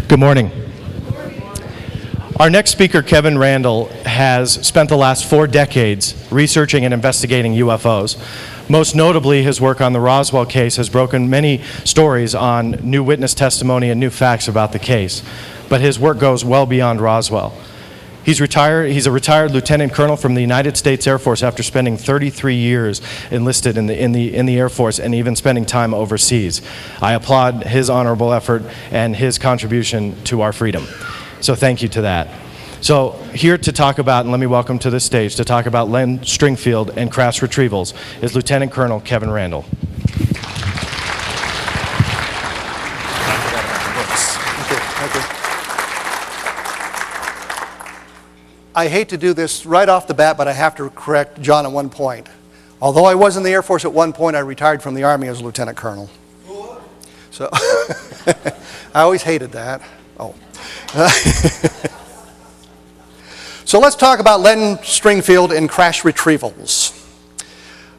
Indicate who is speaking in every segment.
Speaker 1: Good morning. Our next speaker, Kevin Randle, has spent the last 4 decades researching and investigating UFOs. Most notably, his work on the Roswell case has broken many stories on new witness testimony and new facts about the case. But his work goes well beyond Roswell. He's a retired lieutenant colonel from the United States Air Force after spending 33 years enlisted in the Air Force and even spending time overseas. I applaud his honorable effort and his contribution to our freedom. So thank you to that. So here to talk about, and let me welcome to the stage, to talk about Len Stringfield and crash retrievals is Lieutenant Colonel Kevin Randle.
Speaker 2: I hate to do this right off the bat, but I have to correct John at one point. Although I was in the Air Force at one point, I retired from the Army as a lieutenant colonel. So I always hated that. Oh. So let's talk about Len Stringfield and crash retrievals.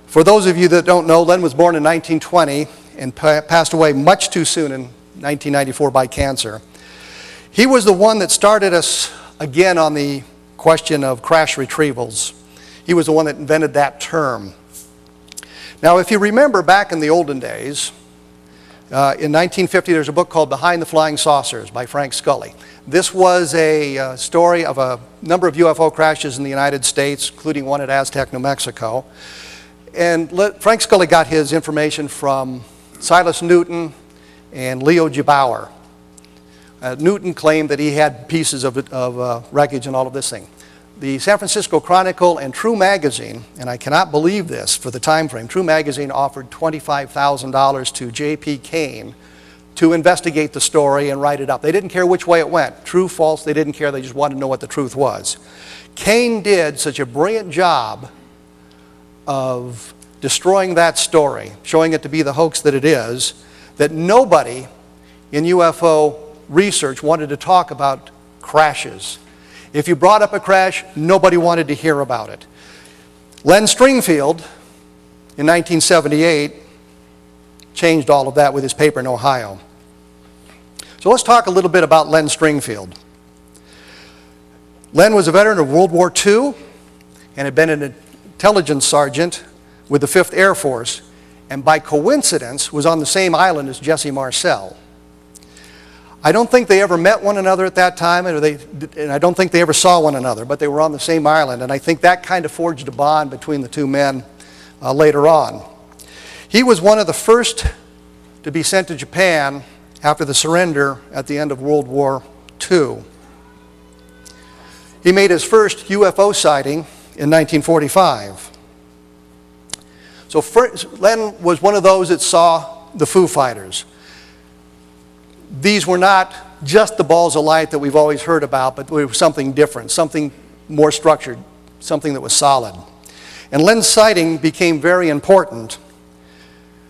Speaker 2: For those of you that don't know, Len was born in 1920 and passed away much too soon in 1994 by cancer. He was the one that started us again on the question of crash retrievals. He was the one that invented that term. Now, if you remember back in the olden days, in 1950, there's a book called Behind the Flying Saucers by Frank Scully. This was a story of a number of UFO crashes in the United States, including one at Aztec, New Mexico. And Frank Scully got his information from Silas Newton and Leo Gebauer. Newton claimed that he had pieces of wreckage and all of this thing. The San Francisco Chronicle and True Magazine, and I cannot believe this for the time frame, True Magazine offered $25,000 to J.P. Kane to investigate the story and write it up. They didn't care which way it went. True, false, they didn't care. They just wanted to know what the truth was. Kane did such a brilliant job of destroying that story, showing it to be the hoax that it is, that nobody in UFO research wanted to talk about crashes. If you brought up a crash, nobody wanted to hear about it. Len Stringfield, in 1978, changed all of that with his paper in Ohio. So let's talk a little bit about Len Stringfield. Len was a veteran of World War II and had been an intelligence sergeant with the 5th Air Force, and by coincidence was on the same island as Jesse Marcel. I don't think they ever met one another at that time, and I don't think they ever saw one another, but they were on the same island, and I think that kind of forged a bond between the two men later on. He was one of the first to be sent to Japan after the surrender at the end of World War II. He made his first UFO sighting in 1945. So Len was one of those that saw the Foo Fighters. These were not just the balls of light that we've always heard about, but they were something different, something more structured, something that was solid. And Len's sighting became very important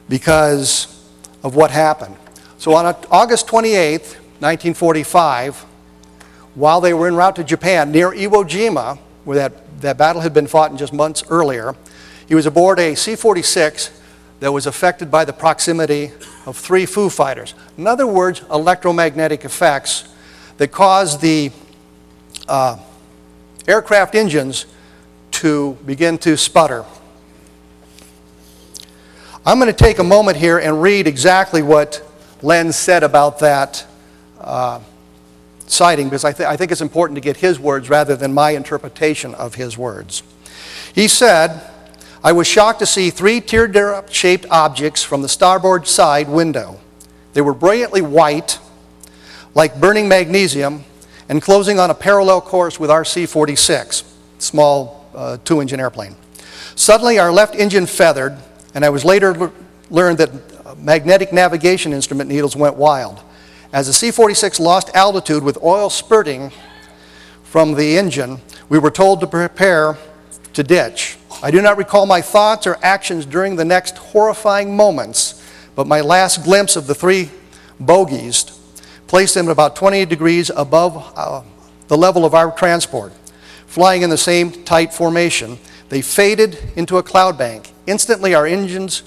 Speaker 2: because of what happened. So on August 28th, 1945, while they were en route to Japan, near Iwo Jima, where that battle had been fought in just months earlier, he was aboard a C-46 that was affected by the proximity of 3 Foo Fighters. In other words, electromagnetic effects that caused the aircraft engines to begin to sputter. I'm going to take a moment here and read exactly what Len said about that sighting, because I think it's important to get his words rather than my interpretation of his words. He said, "I was shocked to see 3 teardrop-shaped objects from the starboard side window. They were brilliantly white, like burning magnesium, and closing on a parallel course with our C-46, small 2-engine airplane. Suddenly, our left engine feathered, and I was later learned that magnetic navigation instrument needles went wild. As the C-46 lost altitude with oil spurting from the engine, we were told to prepare to ditch. I do not recall my thoughts or actions during the next horrifying moments, but my last glimpse of the 3 bogies placed them about 20 degrees above the level of our transport. Flying in the same tight formation, they faded into a cloud bank. Instantly, our engines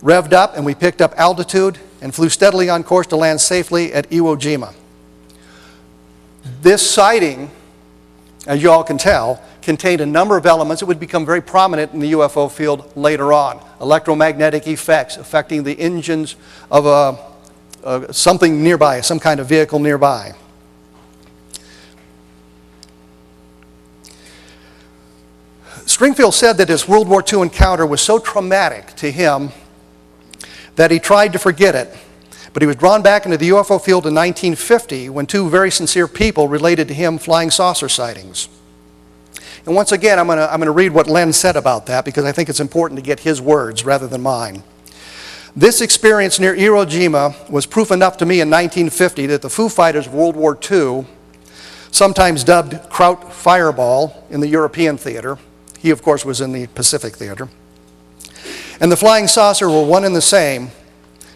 Speaker 2: revved up and we picked up altitude and flew steadily on course to land safely at Iwo Jima. This sighting, as you all can tell, contained a number of elements that would become very prominent in the UFO field later on. Electromagnetic effects affecting the engines of something nearby, some kind of vehicle nearby. Stringfield said that his World War II encounter was so traumatic to him that he tried to forget it. But he was drawn back into the UFO field in 1950 when two very sincere people related to him flying saucer sightings. And once again, I'm going to read what Len said about that because I think it's important to get his words rather than mine. This experience near Iwo Jima was proof enough to me in 1950 that the Foo Fighters of World War II, sometimes dubbed Kraut Fireball in the European theater, he of course was in the Pacific theater, and the flying saucer were one and the same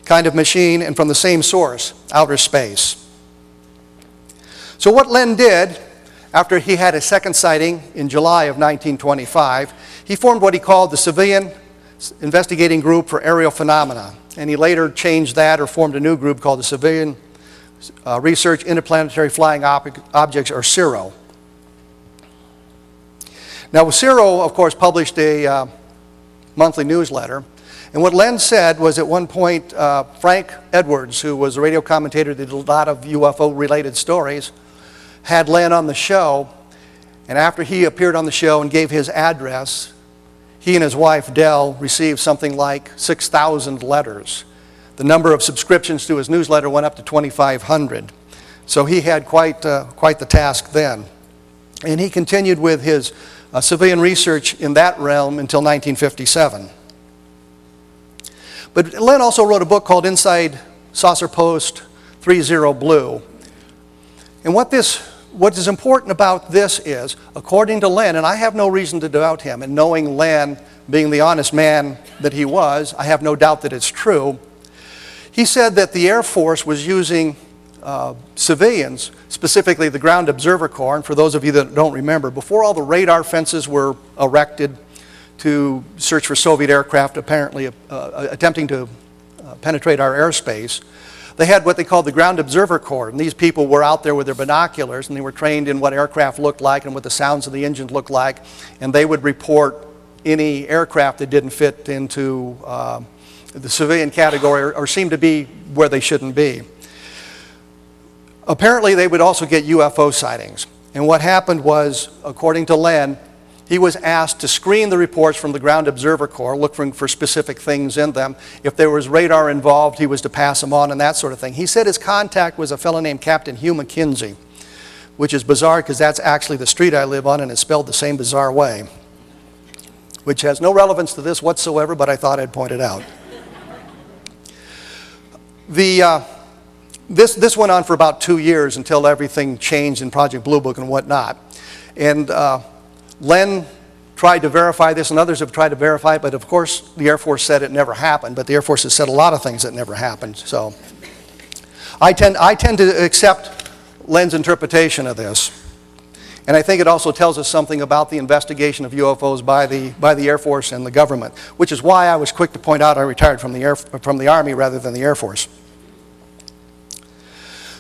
Speaker 2: kind of machine and from the same source, outer space. So what Len did, after he had a second sighting in July of 1925, he formed what he called the Civilian Investigating Group for Aerial Phenomena. And he later changed that or formed a new group called the Civilian Research Interplanetary Flying Objects, or CIRO. Now, CIRO, of course, published a monthly newsletter. And what Len said was at one point, Frank Edwards, who was a radio commentator that did a lot of UFO-related stories, had Len on the show, and after he appeared on the show and gave his address, he and his wife, Dell, received something like 6,000 letters. The number of subscriptions to his newsletter went up to 2,500. So he had quite the task then. And he continued with his civilian research in that realm until 1957. But Len also wrote a book called Inside Saucer Post 30 Blue. And what is important about this is, according to Len, and I have no reason to doubt him, and knowing Len being the honest man that he was, I have no doubt that it's true. He said that the Air Force was using civilians, specifically the Ground Observer Corps, and for those of you that don't remember, before all the radar fences were erected to search for Soviet aircraft apparently attempting to penetrate our airspace, they had what they called the Ground Observer Corps, and these people were out there with their binoculars, and they were trained in what aircraft looked like and what the sounds of the engines looked like, and they would report any aircraft that didn't fit into the civilian category or seemed to be where they shouldn't be. Apparently, they would also get UFO sightings, and what happened was, according to Len, he was asked to screen the reports from the Ground Observer Corps, looking for specific things in them. If there was radar involved, he was to pass them on and that sort of thing. He said his contact was a fellow named Captain Hugh McKenzie, which is bizarre because that's actually the street I live on and it's spelled the same bizarre way, which has no relevance to this whatsoever, but I thought I'd point it out. This went on for about 2 years until everything changed in Project Blue Book and whatnot. And Len tried to verify this, and others have tried to verify it, but of course the Air Force said it never happened, but the Air Force has said a lot of things that never happened. So I tend to accept Len's interpretation of this. And I think it also tells us something about the investigation of UFOs by the Air Force and the government, which is why I was quick to point out I retired from the Army rather than the Air Force.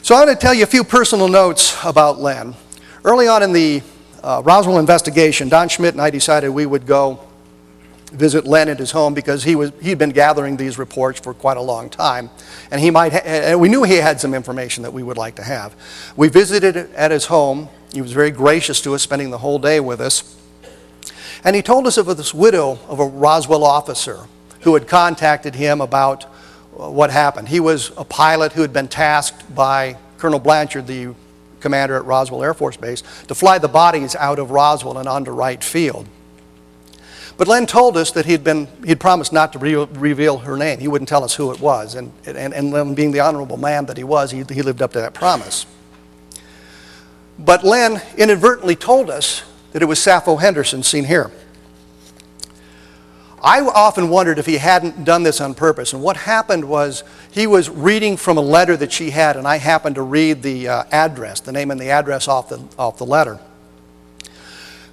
Speaker 2: So I'm going to tell you a few personal notes about Len. Early on in the Roswell investigation, Don Schmidt and I decided we would go visit Len at his home because he'd been gathering these reports for quite a long time, and we knew he had some information that we would like to have. We visited at his home. He was very gracious to us, spending the whole day with us, and he told us of this widow of a Roswell officer who had contacted him about what happened. He was a pilot who had been tasked by Colonel Blanchard, the commander at Roswell Air Force Base, to fly the bodies out of Roswell and onto Wright Field. But Len told us that he'd promised not to reveal her name. He wouldn't tell us who it was. And Len, being the honorable man that he was, he lived up to that promise. But Len inadvertently told us that it was Sappho Henderson, seen here. I often wondered if he hadn't done this on purpose. And what happened was he was reading from a letter that she had, and I happened to read the address, the name and the address off the letter.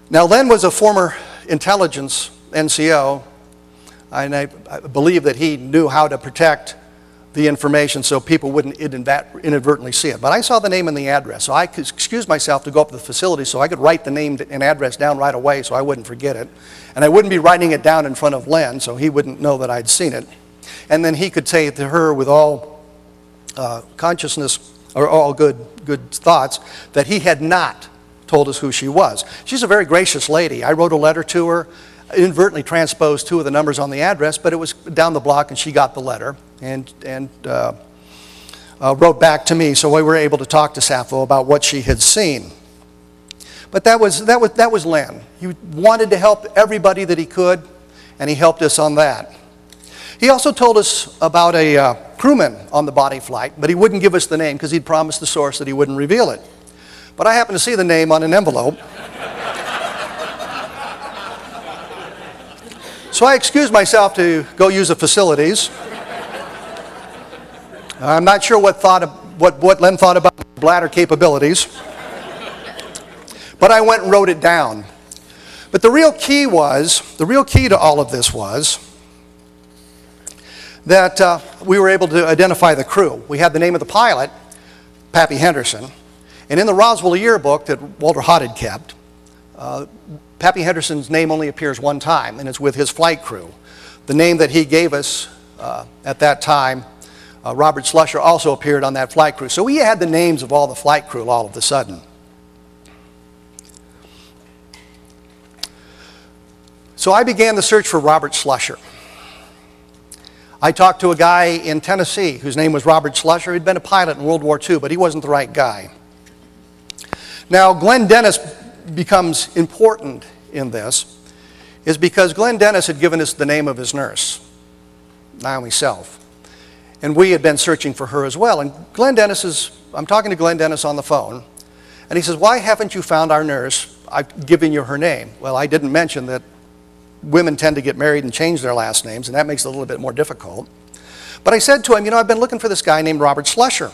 Speaker 2: Now, Len was a former intelligence NCO, and I believe that he knew how to protect the information so people wouldn't inadvertently see it. But I saw the name and the address, so I could excuse myself to go up to the facility so I could write the name and address down right away so I wouldn't forget it. And I wouldn't be writing it down in front of Len so he wouldn't know that I'd seen it. And then he could say to her with all consciousness or all good thoughts that he had not told us who she was. She's a very gracious lady. I wrote a letter to her, inadvertently transposed 2 of the numbers on the address, but it was down the block and she got the letter and wrote back to me, so we were able to talk to Sappho about what she had seen. But that was Len. He wanted to help everybody that he could, and he helped us on that. He also told us about a crewman on the body flight, but he wouldn't give us the name because he'd promised the source that he wouldn't reveal it. But I happened to see the name on an envelope. So I excused myself to go use the facilities. I'm not sure what Len thought about bladder capabilities, but I went and wrote it down. But the real key to all of this was that we were able to identify the crew. We had the name of the pilot, Pappy Henderson, and in the Roswell yearbook that Walter Hott had kept, Pappy Henderson's name only appears one time, and it's with his flight crew. The name that he gave us at that time, Robert Slusher, also appeared on that flight crew. So we had the names of all the flight crew all of a sudden. So I began the search for Robert Slusher. I talked to a guy in Tennessee whose name was Robert Slusher. He'd been a pilot in World War II, but he wasn't the right guy. Now, Glenn Dennis becomes important in this is because Glenn Dennis had given us the name of his nurse, Naomi Self. And we had been searching for her as well. And I'm talking to Glenn Dennis on the phone, and he says, "Why haven't you found our nurse? I've given you her name." Well, I didn't mention that women tend to get married and change their last names, and that makes it a little bit more difficult. But I said to him, I've been looking for this guy named Robert Slusher.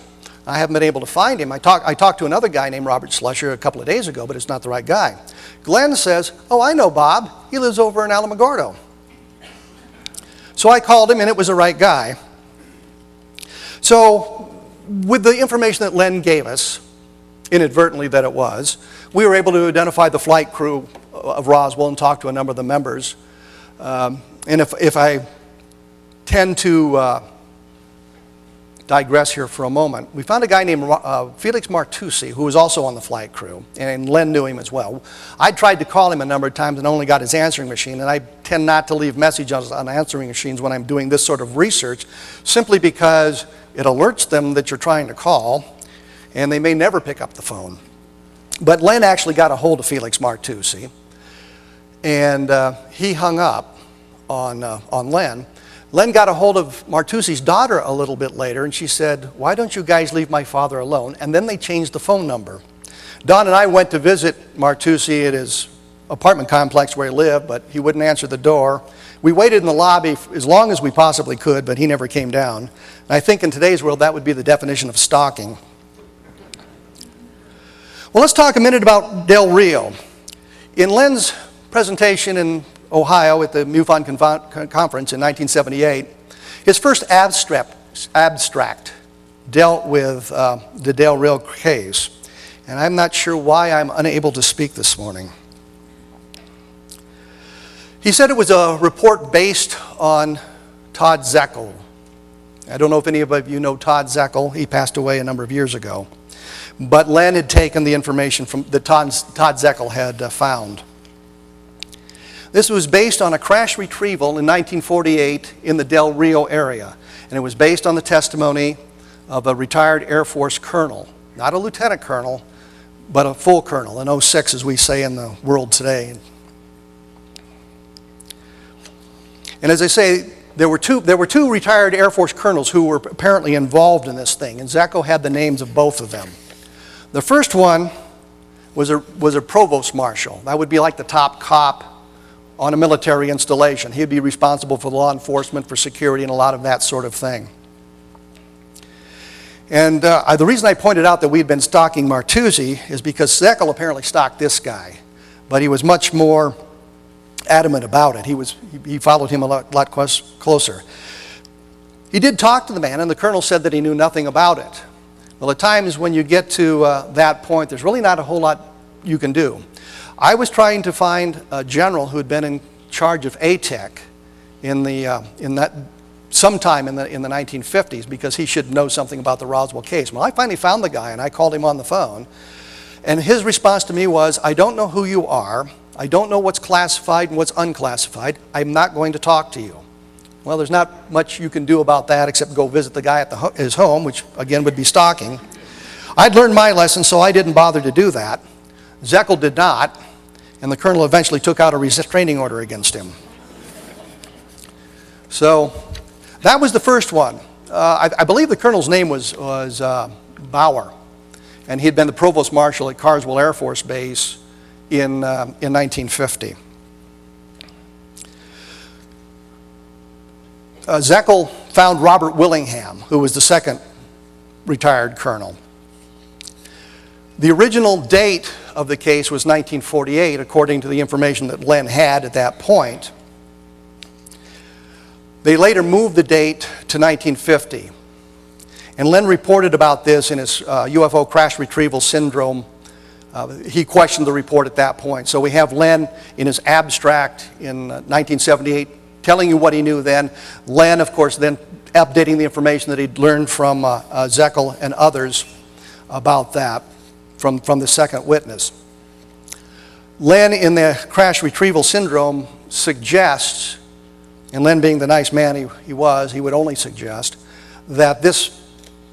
Speaker 2: I haven't been able to find him. I talked to another guy named Robert Slusher a couple of days ago, but it's not the right guy. Glenn says, "Oh, I know Bob. He lives over in Alamogordo." So I called him, and it was the right guy. So with the information that Len gave us, inadvertently that it was, we were able to identify the flight crew of Roswell and talk to a number of the members. And if I tend to digress here for a moment, we found a guy named Felix Martucci, who was also on the flight crew, and Len knew him as well. I tried to call him a number of times and only got his answering machine, and I tend not to leave messages on answering machines when I'm doing this sort of research, simply because it alerts them that you're trying to call, and they may never pick up the phone. But Len actually got a hold of Felix Martucci, and he hung up on Len. Len got a hold of Martucci's daughter a little bit later, and she said, "Why don't you guys leave my father alone?" And then they changed the phone number. Don and I went to visit Martucci at his apartment complex where he lived, but he wouldn't answer the door. We waited in the lobby as long as we possibly could, but he never came down. And I think in today's world that would be the definition of stalking. Well, let's talk a minute about Del Rio. In Len's presentation in Ohio at the MUFON conference in 1978, his first abstract dealt with the Del Rio case. And I'm not sure why I'm unable to speak this morning. He said it was a report based on Todd Zeckel. I don't know if any of you know Todd Zeckel. He passed away a number of years ago. But Len had taken the information that Todd Zeckel had found. This was based on a crash retrieval in 1948 in the Del Rio area. And it was based on the testimony of a retired Air Force colonel. Not a lieutenant colonel, but a full colonel, an 06 as we say in the world today. And as I say, there were two retired Air Force colonels who were apparently involved in this thing, and Zeckel had the names of both of them. The first one was a provost marshal. That would be like the top cop on a military installation. He'd be responsible for law enforcement, for security, and a lot of that sort of thing. And the reason I pointed out that we'd been stalking Martucci is because Zeckel apparently stalked this guy, but he was much more adamant about it. He followed him a lot closer. He did talk to the man, and the colonel said that he knew nothing about it. Well, at times when you get to that point, there's really not a whole lot you can do. I was trying to find a general who had been in charge of ATEC sometime in the 1950s, because he should know something about the Roswell case. Well, I finally found the guy, and I called him on the phone, and his response to me was, "I don't know who you are. I don't know what's classified and what's unclassified. I'm not going to talk to you." Well, there's not much you can do about that except go visit the guy at his home, which again would be stalking. I'd learned my lesson, so I didn't bother to do that. Zekel did not, and the colonel eventually took out a restraining order against him. So that was the first one. I believe the colonel's name was Bauer, and he had been the provost marshal at Carswell Air Force Base in 1950. Zekel found Robert Willingham, who was the second retired colonel. The original date of the case was 1948, according to the information that Len had at that point. They later moved the date to 1950. And Len reported about this in his UFO crash retrieval syndrome. He questioned the report at that point. So we have Len in his abstract in 1978 telling you what he knew then. Len, of course, then updating the information that he'd learned from Zekel and others about that from the second witness. Len, in the crash retrieval syndrome, suggests, and Len being the nice man he was, he would only suggest, that this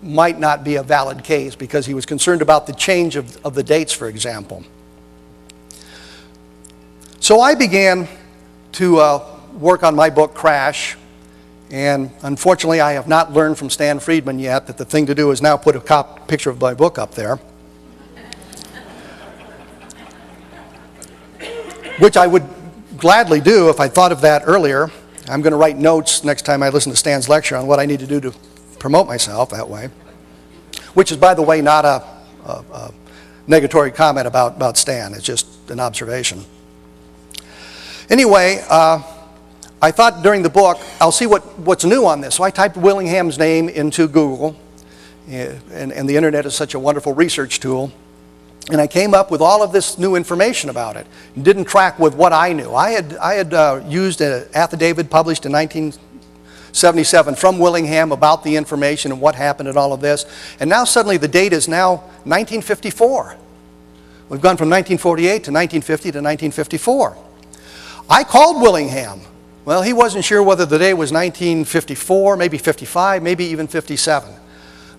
Speaker 2: might not be a valid case because he was concerned about the change of the dates, for example. So I began to work on my book, Crash, and unfortunately I have not learned from Stan Friedman yet that the thing to do is now put a picture of my book up there, which I would gladly do if I thought of that earlier. I'm going to write notes next time I listen to Stan's lecture on what I need to do to promote myself that way, which is, by the way, not a negatory comment about Stan. It's just an observation. Anyway, I thought during the book, I'll see what's new on this. So I typed Willingham's name into Google, and the internet is such a wonderful research tool. And I came up with all of this new information about it. It didn't track with what I knew. I had used an affidavit published in 1977 from Willingham about the information and what happened and all of this. And now suddenly the date is now 1954. We've gone from 1948 to 1950 to 1954. I called Willingham. Well, he wasn't sure whether the day was 1954, maybe 55, maybe even 57.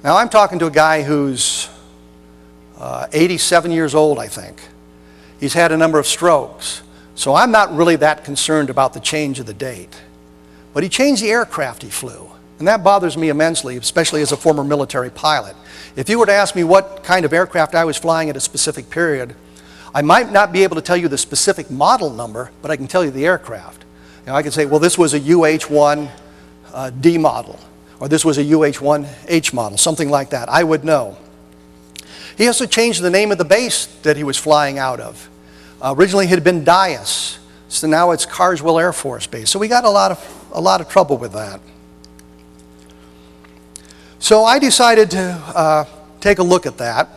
Speaker 2: Now I'm talking to a guy who's 87 years old, I think. He's had a number of strokes. So I'm not really that concerned about the change of the date. But he changed the aircraft he flew. And that bothers me immensely, especially as a former military pilot. If you were to ask me what kind of aircraft I was flying at a specific period, I might not be able to tell you the specific model number, but I can tell you the aircraft. You know, I can say, well, this was a UH-1D model, or this was a UH-1H model, something like that. I would know. He also changed the name of the base that he was flying out of. Originally it had been Dias, so now it's Carswell Air Force Base. So we got a lot of trouble with that. So I decided to take a look at that.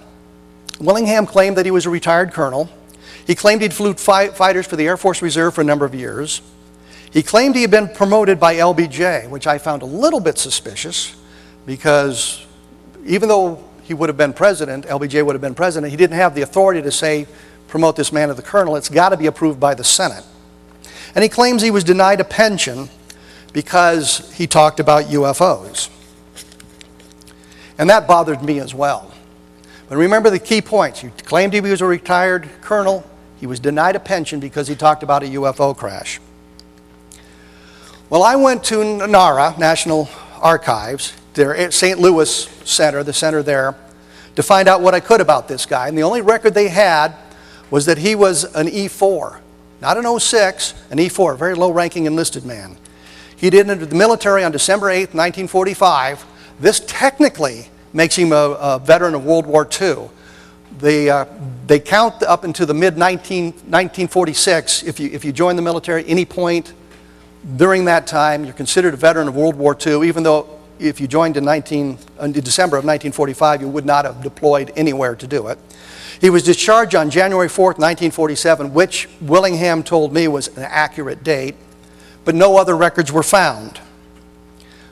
Speaker 2: Willingham claimed that he was a retired colonel. He claimed he'd flew fighters for the Air Force Reserve for a number of years. He claimed he had been promoted by LBJ, which I found a little bit suspicious because even though he would have been president, LBJ would have been president, he didn't have the authority to say, promote this man to the colonel. It's got to be approved by the Senate. And he claims he was denied a pension because he talked about UFOs. And that bothered me as well. But remember the key points. He claimed he was a retired colonel. He was denied a pension because he talked about a UFO crash. Well, I went to NARA, National Archives, their St. Louis center, the center there, to find out what I could about this guy. And the only record they had was that he was an E4, not an 06, an E4, a very low-ranking enlisted man. He did enter the military on December 8th, 1945. This technically makes him a veteran of World War II. They count up into the mid-1946. If you join the military any point during that time, you're considered a veteran of World War II, even though if you joined in December of 1945, you would not have deployed anywhere to do it. He was discharged on January 4th, 1947, which Willingham told me was an accurate date, but no other records were found.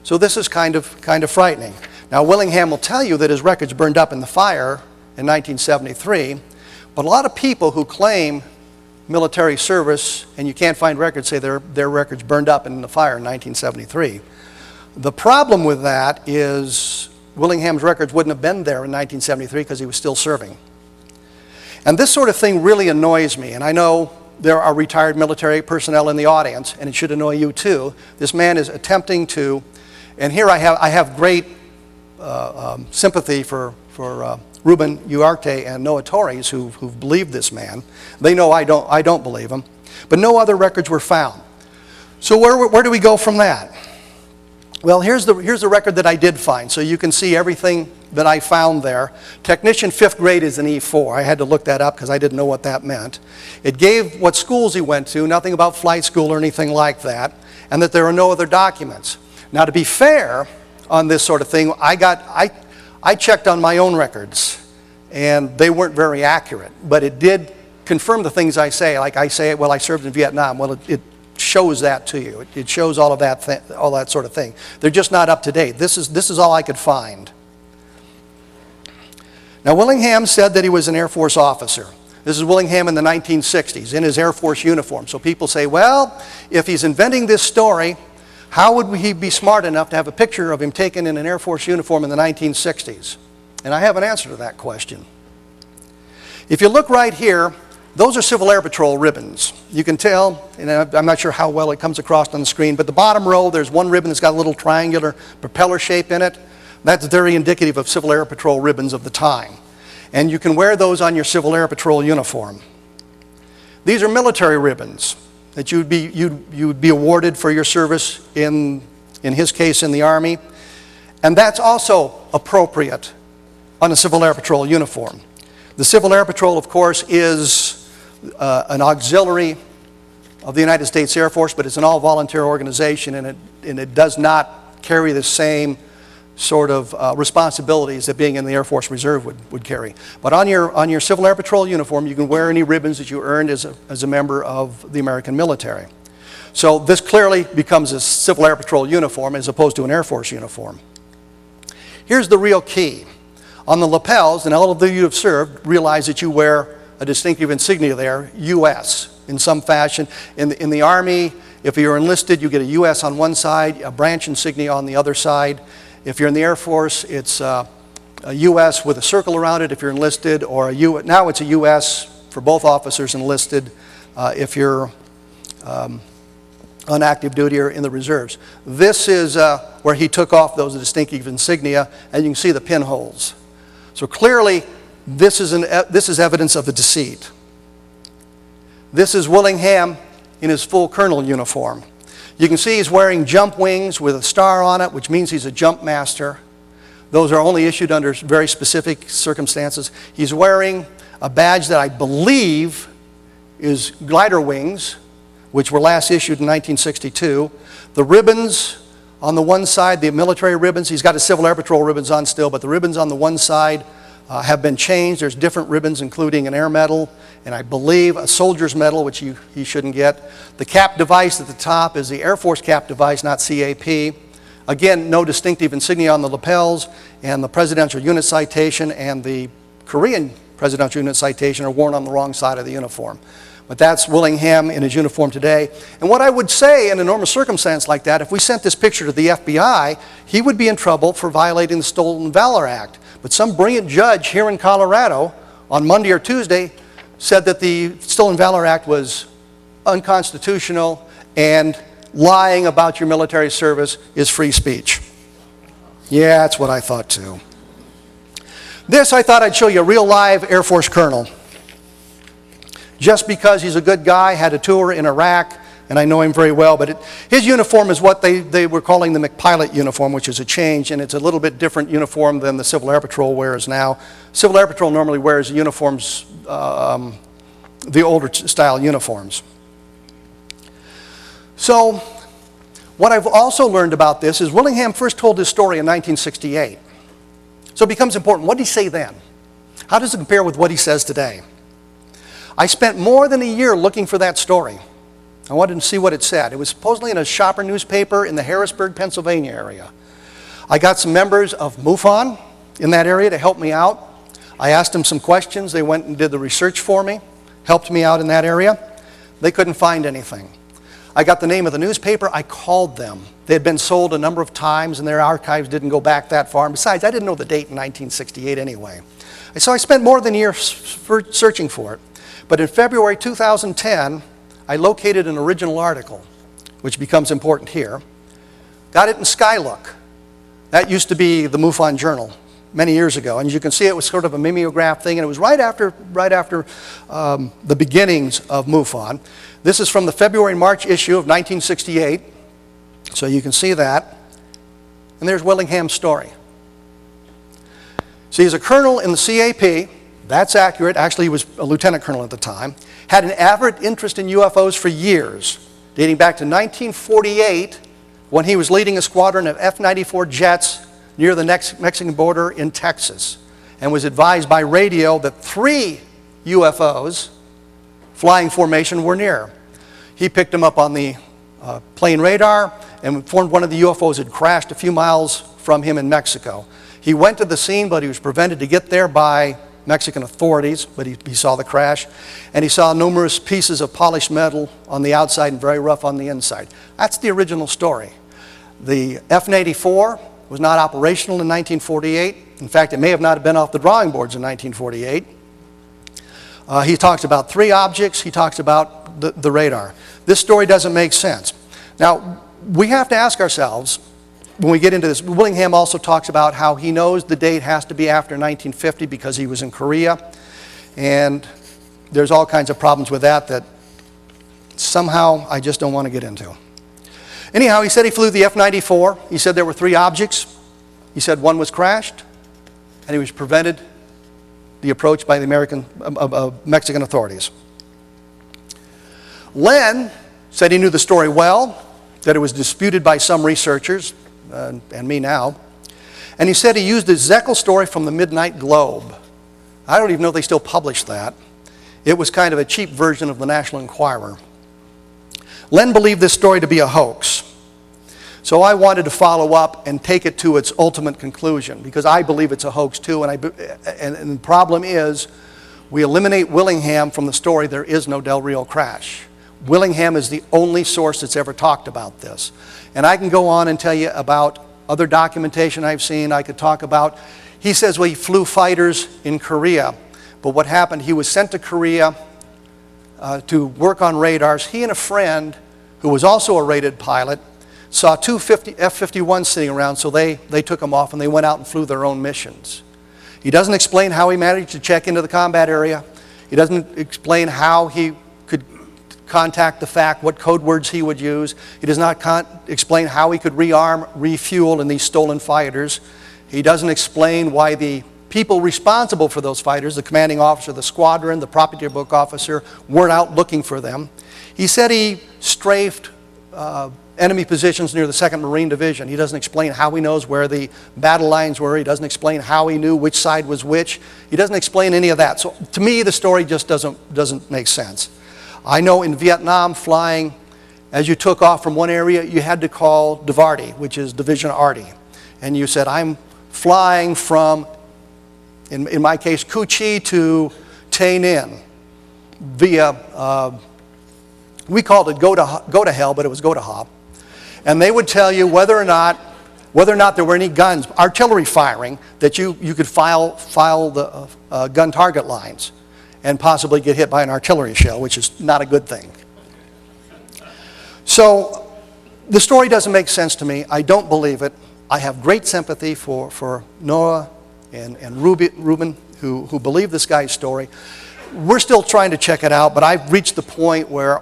Speaker 2: So this is kind of frightening. Now, Willingham will tell you that his records burned up in the fire in 1973, but a lot of people who claim military service and you can't find records say their records burned up in the fire in 1973. The problem with that is Willingham's records wouldn't have been there in 1973 because he was still serving. And this sort of thing really annoys me, and I know there are retired military personnel in the audience, and it should annoy you too. This man is attempting to, and here I have great sympathy for Ruben Ugarte and Noah Torres who've believed this man. They know I don't believe him, but no other records were found. So where do we go from that? Well, here's the record that I did find, so you can see everything that I found there. Technician 5th grade is an E4. I had to look that up because I didn't know what that meant. It gave what schools he went to, nothing about flight school or anything like that, and that there are no other documents. Now, to be fair on this sort of thing, I checked on my own records, and they weren't very accurate, but it did confirm the things I say. Like I say, well, I served in Vietnam. Well, it shows that to you. It shows all of that, all that sort of thing. They're just not up to date. This is all I could find. Now, Willingham said that he was an Air Force officer. This is Willingham in the 1960s in his Air Force uniform. So people say, well, if he's inventing this story, how would he be smart enough to have a picture of him taken in an Air Force uniform in the 1960s? And I have an answer to that question. If you look right here, those are Civil Air Patrol ribbons. You can tell, and I'm not sure how well it comes across on the screen, but the bottom row, there's one ribbon that's got a little triangular propeller shape in it. That's very indicative of Civil Air Patrol ribbons of the time. And you can wear those on your Civil Air Patrol uniform. These are military ribbons that you'd be awarded for your service in his case in the Army. And that's also appropriate on a Civil Air Patrol uniform. The Civil Air Patrol, of course, is an auxiliary of the United States Air Force, but it's an all-volunteer organization, and it does not carry the same sort of responsibilities that being in the Air Force Reserve would carry. But on your Civil Air Patrol uniform, you can wear any ribbons that you earned as a member of the American military. So this clearly becomes a Civil Air Patrol uniform as opposed to an Air Force uniform. Here's the real key. On the lapels, and all of you who have served realize that you wear a distinctive insignia there, U.S. in some fashion. In the Army, if you're enlisted, you get a U.S. on one side, a branch insignia on the other side. If you're in the Air Force, it's a U.S. with a circle around it if you're enlisted, or now it's a U.S. for both officers enlisted if you're on active duty or in the reserves. This is where he took off those distinctive insignia, and you can see the pinholes. So clearly, this is evidence of a deceit. This is Willingham in his full colonel uniform. You can see he's wearing jump wings with a star on it, which means he's a jump master. Those are only issued under very specific circumstances. He's wearing a badge that I believe is glider wings, which were last issued in 1962. The ribbons on the one side, the military ribbons, he's got his Civil Air Patrol ribbons on still, but the ribbons on the one side have been changed. There's different ribbons, including an air medal, and I believe a soldier's medal, which he shouldn't get. The cap device at the top is the Air Force cap device, not CAP. Again, no distinctive insignia on the lapels, and the Presidential Unit Citation and the Korean Presidential Unit Citation are worn on the wrong side of the uniform. But that's Willingham in his uniform today. And what I would say in a normal circumstance like that, if we sent this picture to the FBI, he would be in trouble for violating the Stolen Valor Act. But some brilliant judge here in Colorado on Monday or Tuesday said that the Stolen Valor Act was unconstitutional and lying about your military service is free speech. Yeah, that's what I thought too. This, I thought I'd show you a real live Air Force colonel. Just because he's a good guy, had a tour in Iraq, and I know him very well, but his uniform is what they were calling the McPilot uniform, which is a change, and it's a little bit different uniform than the Civil Air Patrol wears now. Civil Air Patrol normally wears uniforms, the older style uniforms. So What I've also learned about this is Willingham first told his story in 1968. So it becomes important. What did he say then? How does it compare with what he says today? I spent more than a year looking for that story. I wanted to see what it said. It was supposedly in a shopper newspaper in the Harrisburg, Pennsylvania area. I got some members of MUFON in that area to help me out. I asked them some questions. They went and did the research for me, helped me out in that area. They couldn't find anything. I got the name of the newspaper. I called them. They had been sold a number of times, and their archives didn't go back that far. And besides, I didn't know the date in 1968 anyway. So I spent more than a year searching for it. But in February 2010, I located an original article, which becomes important here. Got it in Skylook. That used to be the MUFON Journal many years ago. And as you can see, it was sort of a mimeograph thing, and it was right after the beginnings of MUFON. This is from the February and March issue of 1968. So you can see that. And there's Willingham's story. See, he's a colonel in the CAP. That's accurate. Actually, he was a lieutenant colonel at the time. Had an avid interest in UFOs for years, dating back to 1948, when he was leading a squadron of F-94 jets near the Mexican border in Texas, and was advised by radio that 3 UFOs flying formation were near. He picked them up on the plane radar and informed one of the UFOs had crashed a few miles from him in Mexico. He went to the scene, but he was prevented to get there by Mexican authorities, but he saw the crash, and he saw numerous pieces of polished metal on the outside and very rough on the inside. That's the original story. The F-94 was not operational in 1948. In fact, it may have not been off the drawing boards in 1948. He talks about 3 objects. He talks about the radar. This story doesn't make sense. Now, we have to ask ourselves, when we get into this, Willingham also talks about how he knows the date has to be after 1950 because he was in Korea. And there's all kinds of problems with that somehow I just don't want to get into. Anyhow, he said he flew the F-94. He said there were 3 objects. He said one was crashed, and he was prevented the approach by the Mexican authorities. Len said he knew the story well, that it was disputed by some researchers, and me now. And he said he used the Zekel story from the Midnight Globe. I don't even know if they still publish that. It was kind of a cheap version of the National Enquirer. Len believed this story to be a hoax. So I wanted to follow up and take it to its ultimate conclusion, because I believe it's a hoax too, and the problem is we eliminate Willingham from the story. There is no Del Rio crash. Willingham is the only source that's ever talked about this. And I can go on and tell you about other documentation I've seen. I could talk about, he says, well, he flew fighters in Korea. But what happened, he was sent to Korea to work on radars. He and a friend, who was also a rated pilot, saw 2 F-51s sitting around, so they took them off and they went out and flew their own missions. He doesn't explain how he managed to check into the combat area. He doesn't explain how he could contact the FAC, what code words he would use. He does not explain how he could rearm, refuel in these stolen fighters. He doesn't explain why the people responsible for those fighters, the commanding officer, the squadron, the property book officer, weren't out looking for them. He said he strafed enemy positions near the 2nd Marine Division. He doesn't explain how he knows where the battle lines were. He doesn't explain how he knew which side was which. He doesn't explain any of that. So to me, the story just doesn't make sense. I know in Vietnam, flying, as you took off from one area, you had to call DIVARTY, which is Division Arty. And you said, I'm flying from, in my case, Cu Chi to Tay Ninh via, we called it go to hell, but it was go to hop. And they would tell you whether or not there were any guns, artillery firing, that you could file the gun target lines and possibly get hit by an artillery shell, which is not a good thing. So the story doesn't make sense to me. I don't believe it. I have great sympathy for Noah and Ruben, who believe this guy's story. We're still trying to check it out, but I've reached the point where,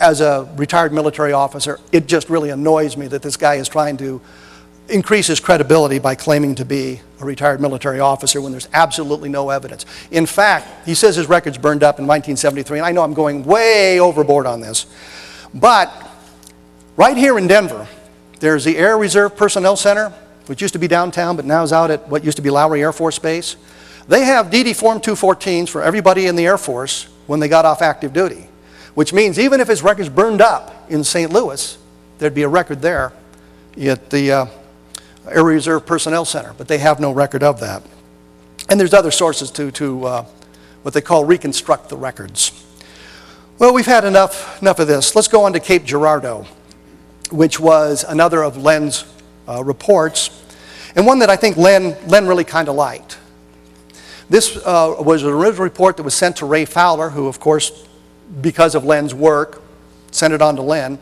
Speaker 2: as a retired military officer, it just really annoys me that this guy is trying to increase his credibility by claiming to be a retired military officer when there's absolutely no evidence. In fact, he says his record's burned up in 1973, and I know I'm going way overboard on this, but right here in Denver, There's the Air Reserve Personnel Center, which used to be downtown, but now is out at what used to be Lowry Air Force Base. They have DD Form 214s for everybody in the Air Force when they got off active duty, which means even if his record's burned up in St. Louis, there'd be a record there at the Air Reserve Personnel Center, but they have no record of that. And there's other sources to what they call reconstruct the records. Well, we've had enough of this. Let's go on to Cape Girardeau, which was another of Len's reports, and one that I think Len really kind of liked. This was an original report that was sent to Ray Fowler, who, of course, because of Len's work, sent it on to Len.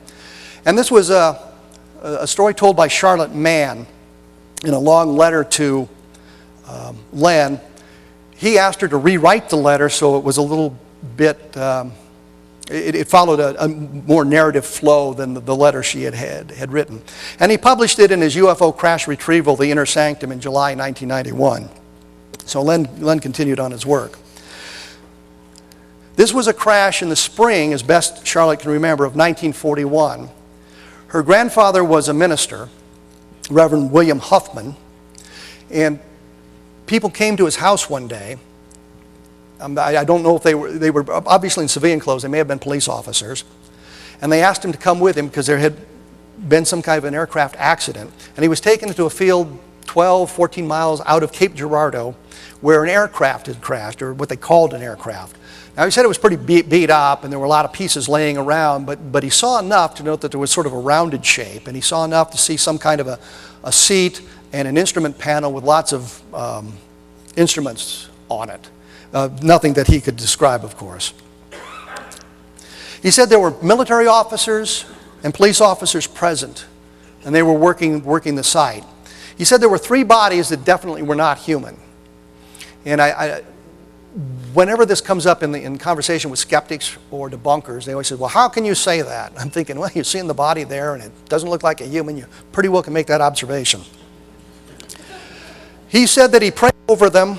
Speaker 2: And this was a story told by Charlotte Mann in a long letter to Len. He asked her to rewrite the letter so it was a little bit, it followed a more narrative flow than the letter she had written. And he published it in his UFO crash retrieval, The Inner Sanctum, in July 1991. So Len continued on his work. This was a crash in the spring, as best Charlotte can remember, of 1941. Her grandfather was a minister, Reverend William Huffman, and people came to his house one day. I don't know if they were obviously in civilian clothes. They may have been police officers. And they asked him to come with him because there had been some kind of an aircraft accident. And he was taken to a field 12, 14 miles out of Cape Girardeau where an aircraft had crashed, or what they called an aircraft. Now, he said it was pretty beat up and there were a lot of pieces laying around, but he saw enough to note that there was sort of a rounded shape, and he saw enough to see some kind of a seat and an instrument panel with lots of instruments on it. Nothing that he could describe, of course. He said there were military officers and police officers present, and they were working the site. He said there were 3 bodies that definitely were not human. And whenever this comes up in conversation with skeptics or debunkers, they always say, well, how can you say that? I'm thinking, well, you're seeing the body there, and it doesn't look like a human. You pretty well can make that observation. He said that he prayed over them,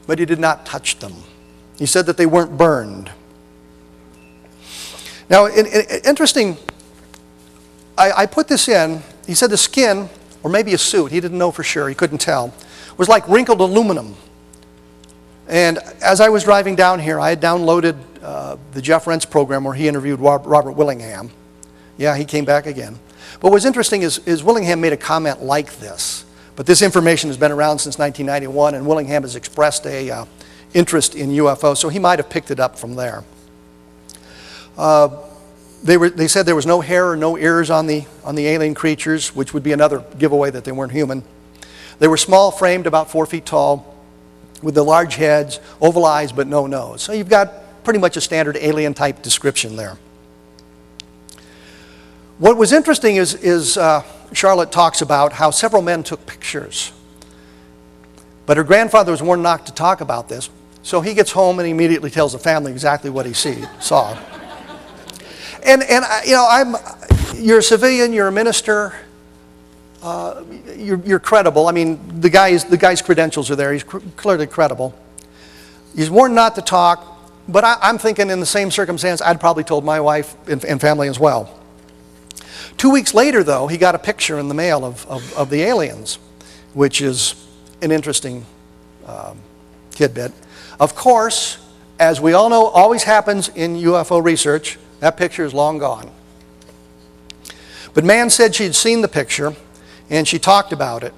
Speaker 2: but he did not touch them. He said that they weren't burned. Now, interesting, I put this in. He said the skin, or maybe a suit, he didn't know for sure, he couldn't tell, was like wrinkled aluminum. And as I was driving down here, I had downloaded the Jeff Rentz program where he interviewed Robert Willingham. Yeah, he came back again. But what's interesting is Willingham made a comment like this. But this information has been around since 1991, and Willingham has expressed a interest in UFO, so he might have picked it up from there. They said there was no hair or no ears on the alien creatures, which would be another giveaway that they weren't human. They were small framed, about 4 feet tall, with the large heads, oval eyes, but no nose. So you've got pretty much a standard alien type description there. What was interesting is Charlotte talks about how several men took pictures. But her grandfather was warned not to talk about this, so he gets home and he immediately tells the family exactly what he saw. And you know, you're a civilian, you're a minister, you're credible. I mean, the guy's credentials are there. He's clearly credible. He's warned not to talk, but I'm thinking in the same circumstance, I'd probably told my wife and family as well. 2 weeks later, though, he got a picture in the mail of the aliens, which is an interesting tidbit. Of course, as we all know, always happens in UFO research, that picture is long gone. But Mann said she'd seen the picture, and she talked about it.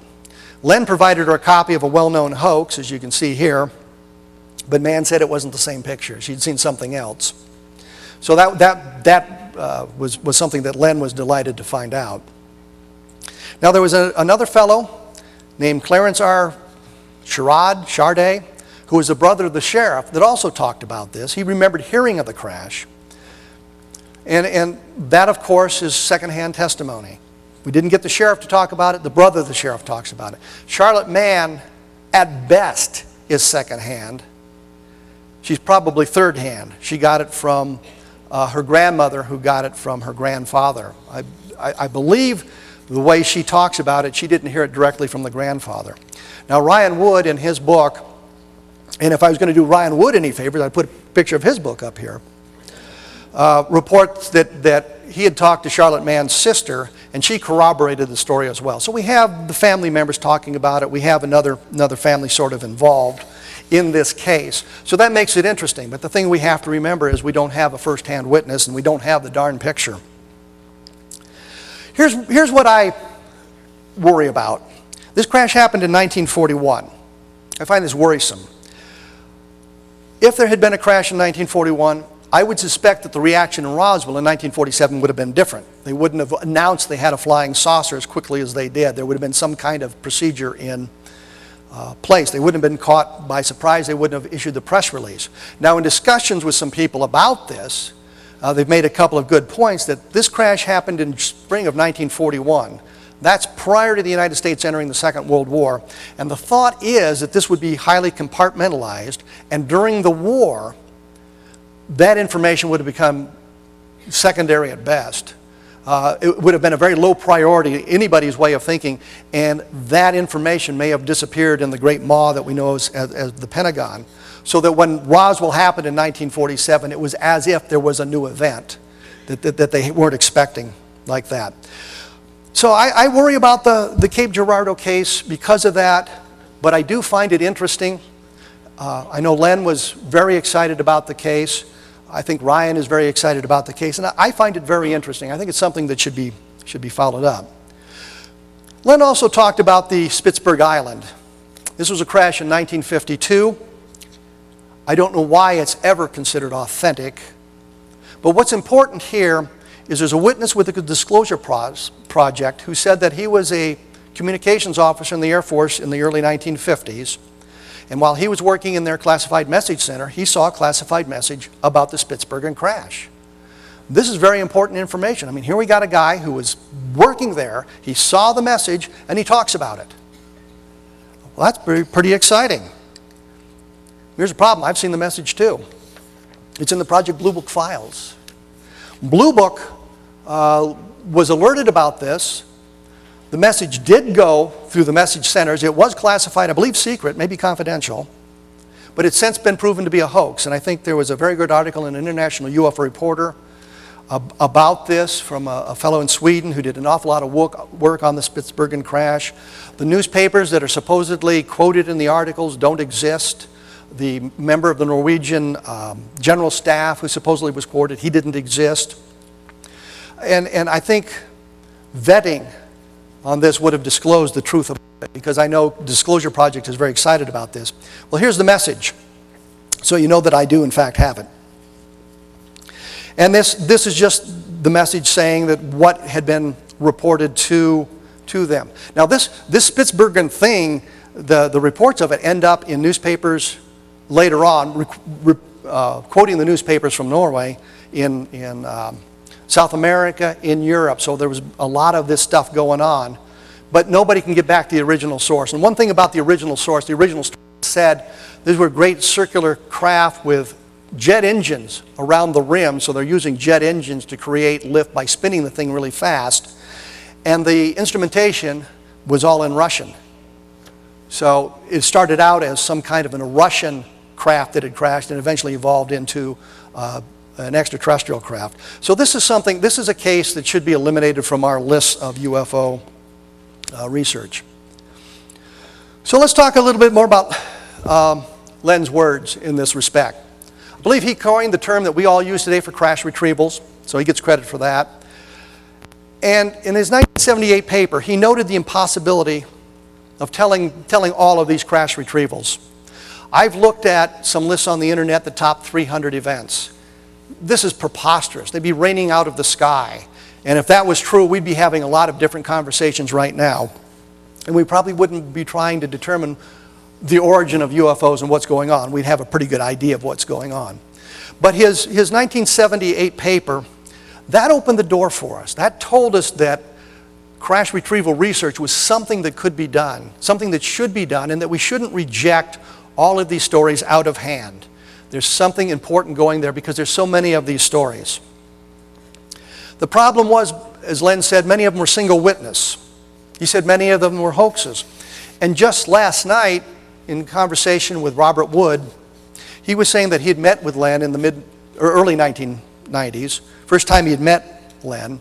Speaker 2: Len provided her a copy of a well-known hoax, as you can see here, but Mann said it wasn't the same picture. She'd seen something else. So that was something that Len was delighted to find out. Now there was another fellow named Clarence R. Charday, who was the brother of the sheriff, that also talked about this. He remembered hearing of the crash. And that, of course, is secondhand testimony. We didn't get the sheriff to talk about it. The brother of the sheriff talks about it. Charlotte Mann, at best, is secondhand. She's probably third-hand. She got it from her grandmother, who got it from her grandfather. I believe the way she talks about it, she didn't hear it directly from the grandfather. Now, Ryan Wood, in his book, and if I was going to do Ryan Wood any favors, I'd put a picture of his book up here, reports that he had talked to Charlotte Mann's sister, and she corroborated the story as well. So we have the family members talking about it. We have another family sort of involved in this case. So that makes it interesting. But the thing we have to remember is we don't have a first-hand witness, and we don't have the darn picture. Here's what I worry about. This crash happened in 1941. I find this worrisome. If there had been a crash in 1941, I would suspect that the reaction in Roswell in 1947 would have been different. They wouldn't have announced they had a flying saucer as quickly as they did. There would have been some kind of procedure in place. They wouldn't have been caught by surprise. They wouldn't have issued the press release. Now, in discussions with some people about this, they've made a couple of good points that this crash happened in spring of 1941. That's prior to the United States entering the Second World War. And the thought is that this would be highly compartmentalized, and during the war, that information would have become secondary at best. It would have been a very low priority, anybody's way of thinking, and that information may have disappeared in the great maw that we know as the Pentagon. So that when Roswell happened in 1947, it was as if there was a new event that they weren't expecting like that. So I worry about the Cape Girardeau case because of that, but I do find it interesting. I know Len was very excited about the case. I think Ryan is very excited about the case, and I find it very interesting. I think it's something that should be followed up. Len also talked about the Spitzberg Island. This was a crash in 1952. I don't know why it's ever considered authentic, but what's important here is there's a witness with the Disclosure Project who said that he was a communications officer in the Air Force in the early 1950s, and while he was working in their classified message center, he saw a classified message about the Spitsbergen crash. This is very important information. I mean, here we got a guy who was working there, he saw the message, and he talks about it. Well, that's pretty exciting. Here's the problem. I've seen the message too. It's in the Project Blue Book files. Blue Book was alerted about this. The message did go through the message centers. It was classified, I believe secret, maybe confidential, but it's since been proven to be a hoax. And I think there was a very good article in an International UFO Reporter about this from a fellow in Sweden who did an awful lot of work on the Spitsbergen crash. The newspapers that are supposedly quoted in the articles don't exist. The member of the Norwegian general staff who supposedly was quoted, he didn't exist. And I think vetting on this would have disclosed the truth of it, because I know Disclosure Project is very excited about this. Well, here's the message, so you know that I do in fact have it. And this is just the message saying that what had been reported to them. Now this Spitsbergen thing, the reports of it end up in newspapers later on, quoting the newspapers from Norway in South America, in Europe. So there was a lot of this stuff going on, but nobody can get back to the original source. And one thing about the original source said these were great circular craft with jet engines around the rim, so they're using jet engines to create lift by spinning the thing really fast. And the instrumentation was all in Russian. So it started out as some kind of a Russian craft that had crashed and eventually evolved into an extraterrestrial craft. So this is a case that should be eliminated from our list of UFO research. So let's talk a little bit more about Len's words in this respect. I believe he coined the term that we all use today for crash retrievals, so he gets credit for that. And in his 1978 paper, he noted the impossibility of telling all of these crash retrievals. I've looked at some lists on the internet, the top 300 events. This is preposterous. They'd be raining out of the sky. And if that was true, we'd be having a lot of different conversations right now. And we probably wouldn't be trying to determine the origin of UFOs and what's going on. We'd have a pretty good idea of what's going on. But his 1978 paper, that opened the door for us. That told us that crash retrieval research was something that could be done, something that should be done, and that we shouldn't reject all of these stories out of hand. There's something important going there because there's so many of these stories. The problem was, as Len said, many of them were single witness. He said many of them were hoaxes. And just last night, in conversation with Robert Wood, he was saying that he had met with Len in the early 1990s. First time he had met Len,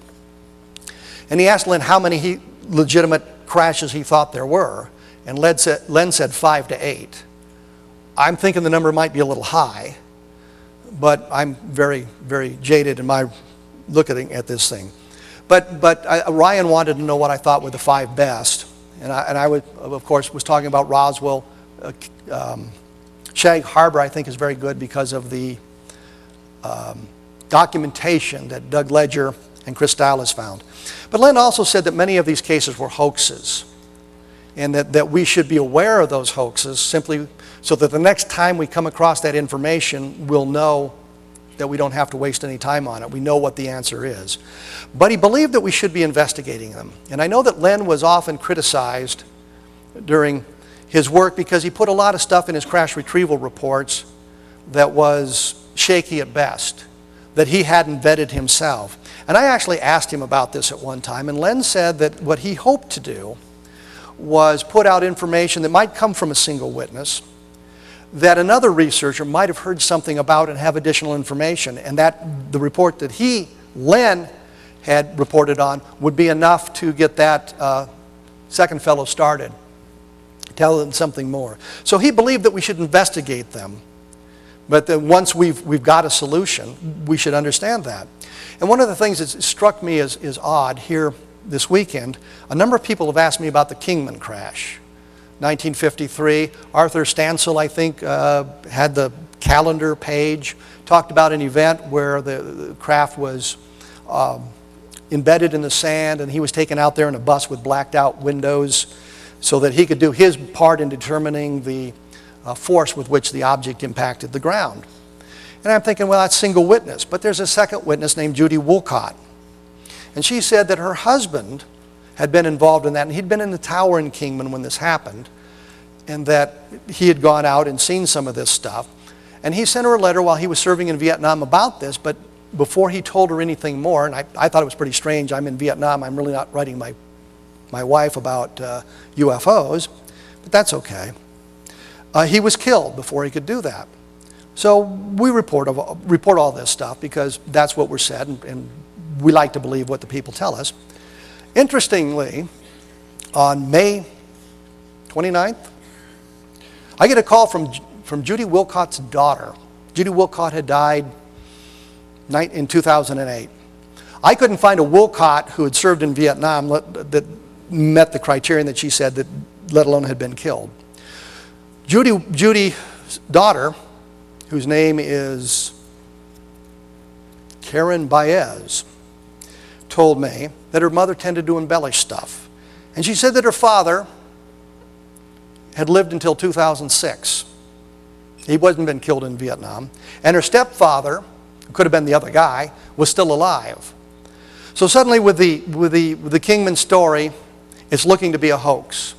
Speaker 2: and he asked Len how many legitimate crashes he thought there were, and Len said 5 to 8. I'm thinking the number might be a little high, but I'm very, very jaded in my looking at this thing. But Ryan wanted to know what I thought were the 5 best, and I would, of course, was talking about Roswell. Shag Harbor, I think, is very good because of the documentation that Doug Ledger and Chris Dial has found. But Len also said that many of these cases were hoaxes, and that we should be aware of those hoaxes simply so that the next time we come across that information, we'll know that we don't have to waste any time on it. We know what the answer is. But he believed that we should be investigating them. And I know that Len was often criticized during his work because he put a lot of stuff in his crash retrieval reports that was shaky at best, that he hadn't vetted himself. And I actually asked him about this at one time, and Len said that what he hoped to do was put out information that might come from a single witness, that another researcher might have heard something about and have additional information, and that the report that Len, had reported on would be enough to get that second fellow started, tell them something more. So he believed that we should investigate them, but that once we've got a solution, we should understand that. And one of the things that struck me as odd here this weekend, a number of people have asked me about the Kingman crash. 1953, Arthur Stansel, I think, had the calendar page, talked about an event where the craft was embedded in the sand, and he was taken out there in a bus with blacked out windows so that he could do his part in determining the force with which the object impacted the ground. And I'm thinking, well, that's single witness. But there's a second witness named Judy Woolcott. And she said that her husband had been involved in that, and he'd been in the tower in Kingman when this happened, and that he had gone out and seen some of this stuff. And he sent her a letter while he was serving in Vietnam about this, but before he told her anything more, and I thought it was pretty strange, I'm in Vietnam, I'm really not writing my wife about UFOs, but that's okay. He was killed before he could do that. So we report all this stuff because that's what we're said, and we like to believe what the people tell us. Interestingly, on May 29th, I get a call from Judy Woolcott's daughter. Judy Woolcott had died in 2008. I couldn't find a Woolcott who had served in Vietnam that met the criterion that she said, that let alone had been killed. Judy's daughter, whose name is Karen Baez, told me that her mother tended to embellish stuff. And she said that her father had lived until 2006. He wasn't been killed in Vietnam. And her stepfather, who could have been the other guy, was still alive. So suddenly with the Kingman story, it's looking to be a hoax.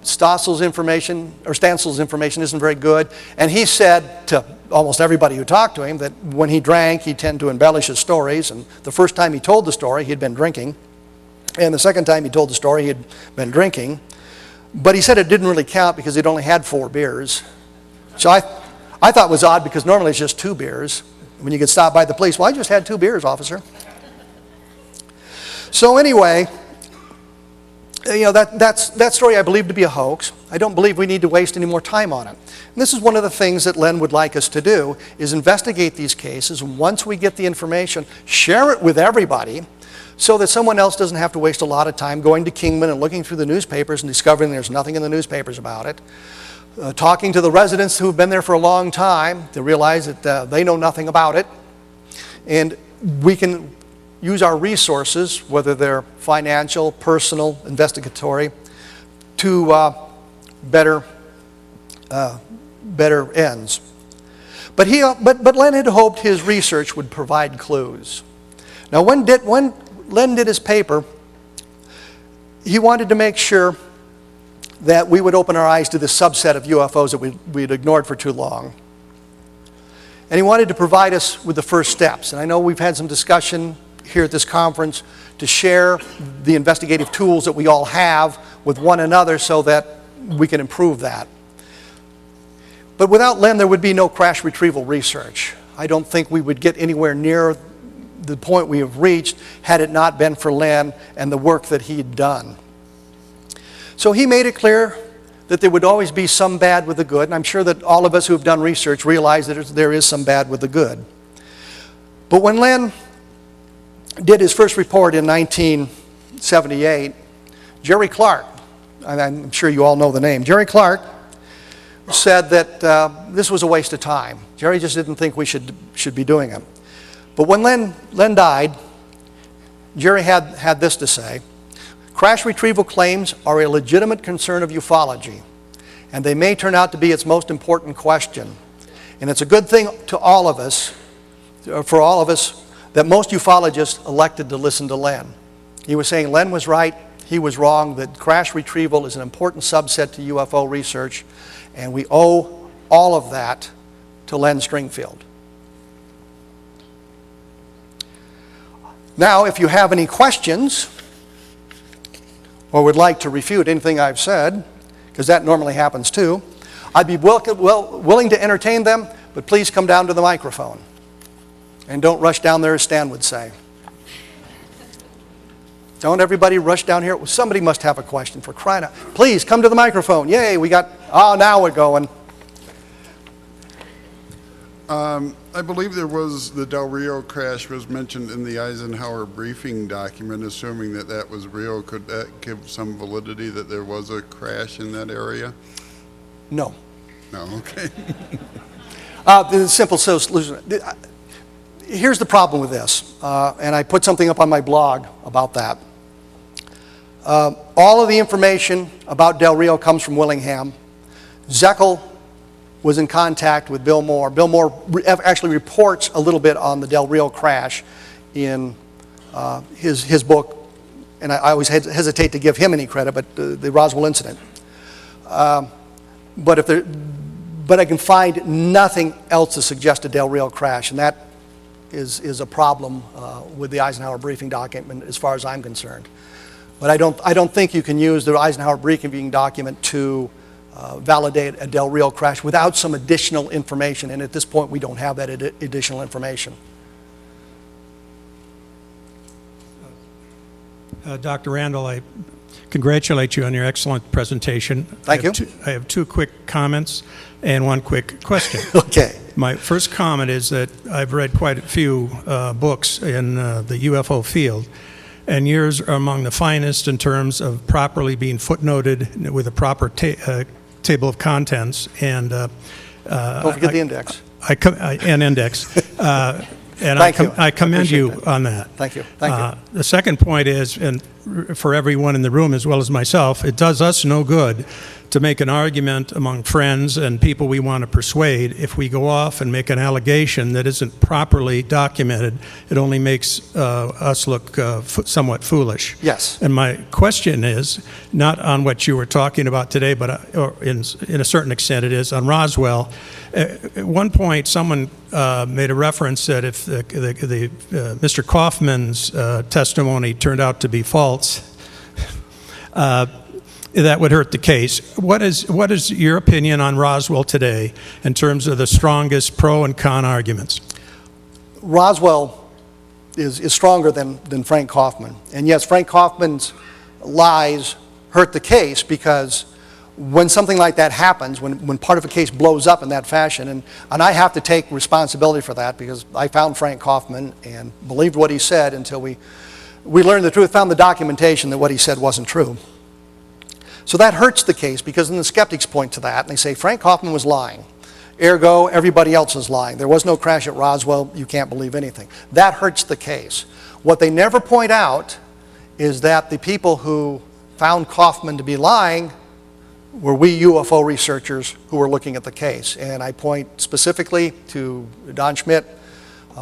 Speaker 2: Stansel's information isn't very good, and he said to almost everybody who talked to him that when he drank, he tended to embellish his stories, and the first time he told the story, he'd been drinking, and the second time he told the story, he'd been drinking, but he said it didn't really count because he'd only had 4 beers. So I thought it was odd because normally it's just 2 beers. When you get stopped by the police, well, I just had 2 beers, officer. So anyway, that story I believe to be a hoax. I don't believe we need to waste any more time on it. And this is one of the things that Len would like us to do, is investigate these cases. And once we get the information, share it with everybody so that someone else doesn't have to waste a lot of time going to Kingman and looking through the newspapers and discovering there's nothing in the newspapers about it. Talking to the residents who've been there for a long time to realize that they know nothing about it. And we can use our resources, whether they're financial, personal, investigatory, to better ends. But Len had hoped his research would provide clues. Now, when Len did his paper, he wanted to make sure that we would open our eyes to this subset of UFOs that we'd ignored for too long. And he wanted to provide us with the first steps. And I know we've had some discussion here at this conference to share the investigative tools that we all have with one another so that we can improve that. But without Len, there would be no crash retrieval research. I don't think we would get anywhere near the point we have reached had it not been for Len and the work that he had done. So he made it clear that there would always be some bad with the good, and I'm sure that all of us who have done research realize that there is some bad with the good. But when Len did his first report in 1978, Jerry Clark, and I'm sure you all know the name, Jerry Clark said that this was a waste of time. Jerry just didn't think we should be doing it. But when Len died, Jerry had this to say: crash retrieval claims are a legitimate concern of ufology, and they may turn out to be its most important question. And it's a good thing to all of us, for all of us, that most ufologists elected to listen to Len. He was saying Len was right, he was wrong, that crash retrieval is an important subset to UFO research, and we owe all of that to Len Stringfield. Now, if you have any questions or would like to refute anything I've said, because that normally happens too, I'd be willing to entertain them, but please come down to the microphone. And don't rush down there, as Stan would say. Don't everybody rush down here. Somebody must have a question, for crying out. Please come to the microphone. Yay, we got, oh, now we're going.
Speaker 3: I believe there was, the Del Rio crash was mentioned in the Eisenhower briefing document. Assuming that that was real, could that give some validity that there was a crash in that area?
Speaker 2: No.
Speaker 3: No, okay.
Speaker 2: The simple solution. Here's the problem with this, and I put something up on my blog about that. All of the information about Del Rio comes from Willingham. Zeckel was in contact with Bill Moore. Bill Moore actually reports a little bit on the Del Rio crash in his book, and I always hesitate to give him any credit, but the Roswell incident. But I can find nothing else to suggest a Del Rio crash, and that is a problem with the Eisenhower briefing document as far as I'm concerned. But I don't think you can use the Eisenhower briefing document to validate a Del Rio crash without some additional information, and at this point we don't have that additional information.
Speaker 4: Dr. Randle, I congratulate you on your excellent presentation.
Speaker 2: Thank you.
Speaker 4: I have two quick comments and one quick question.
Speaker 2: Okay.
Speaker 4: My first comment is that I've read quite a few books in the UFO field, and yours are among the finest in terms of properly being footnoted with a proper table of contents. And
Speaker 2: don't forget the index.
Speaker 4: And index. And I commend you on that.
Speaker 2: Thank you. Thank you.
Speaker 4: The second point is, and for everyone in the room as well as myself, it does us no good to make an argument among friends and people we want to persuade. If we go off and make an allegation that isn't properly documented, it only makes us look somewhat foolish.
Speaker 2: Yes.
Speaker 4: And my question is, not on what you were talking about today, but or in a certain extent it is, on Roswell. At one point, someone made a reference that if Mr. Kaufman's testimony turned out to be false, that would hurt the case. What is your opinion on Roswell today in terms of the strongest pro and con arguments?
Speaker 2: Roswell is stronger than Frank Kaufman. And yes, Frank Kaufman's lies hurt the case, because when something like that happens, when part of a case blows up in that fashion, and I have to take responsibility for that, because I found Frank Kaufman and believed what he said until we learned the truth, found the documentation that what he said wasn't true. So that hurts the case, because then the skeptics point to that and they say Frank Kaufman was lying. Ergo, everybody else is lying. There was no crash at Roswell. You can't believe anything. That hurts the case. What they never point out is that the people who found Kaufman to be lying were we UFO researchers who were looking at the case. And I point specifically to Don Schmidt,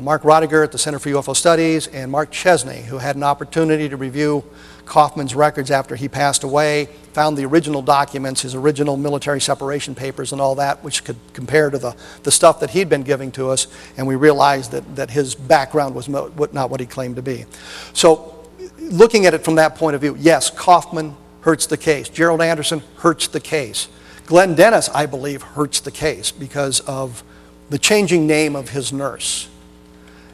Speaker 2: Mark Rodiger at the Center for UFO Studies, and Mark Chesney, who had an opportunity to review Kaufman's records after he passed away, found the original documents, his original military separation papers and all that, which could compare to the stuff that he'd been giving to us, and we realized that his background was not what he claimed to be. So looking at it from that point of view, yes, Kaufman hurts the case. Gerald Anderson hurts the case. Glenn Dennis, I believe, hurts the case because of the changing name of his nurse.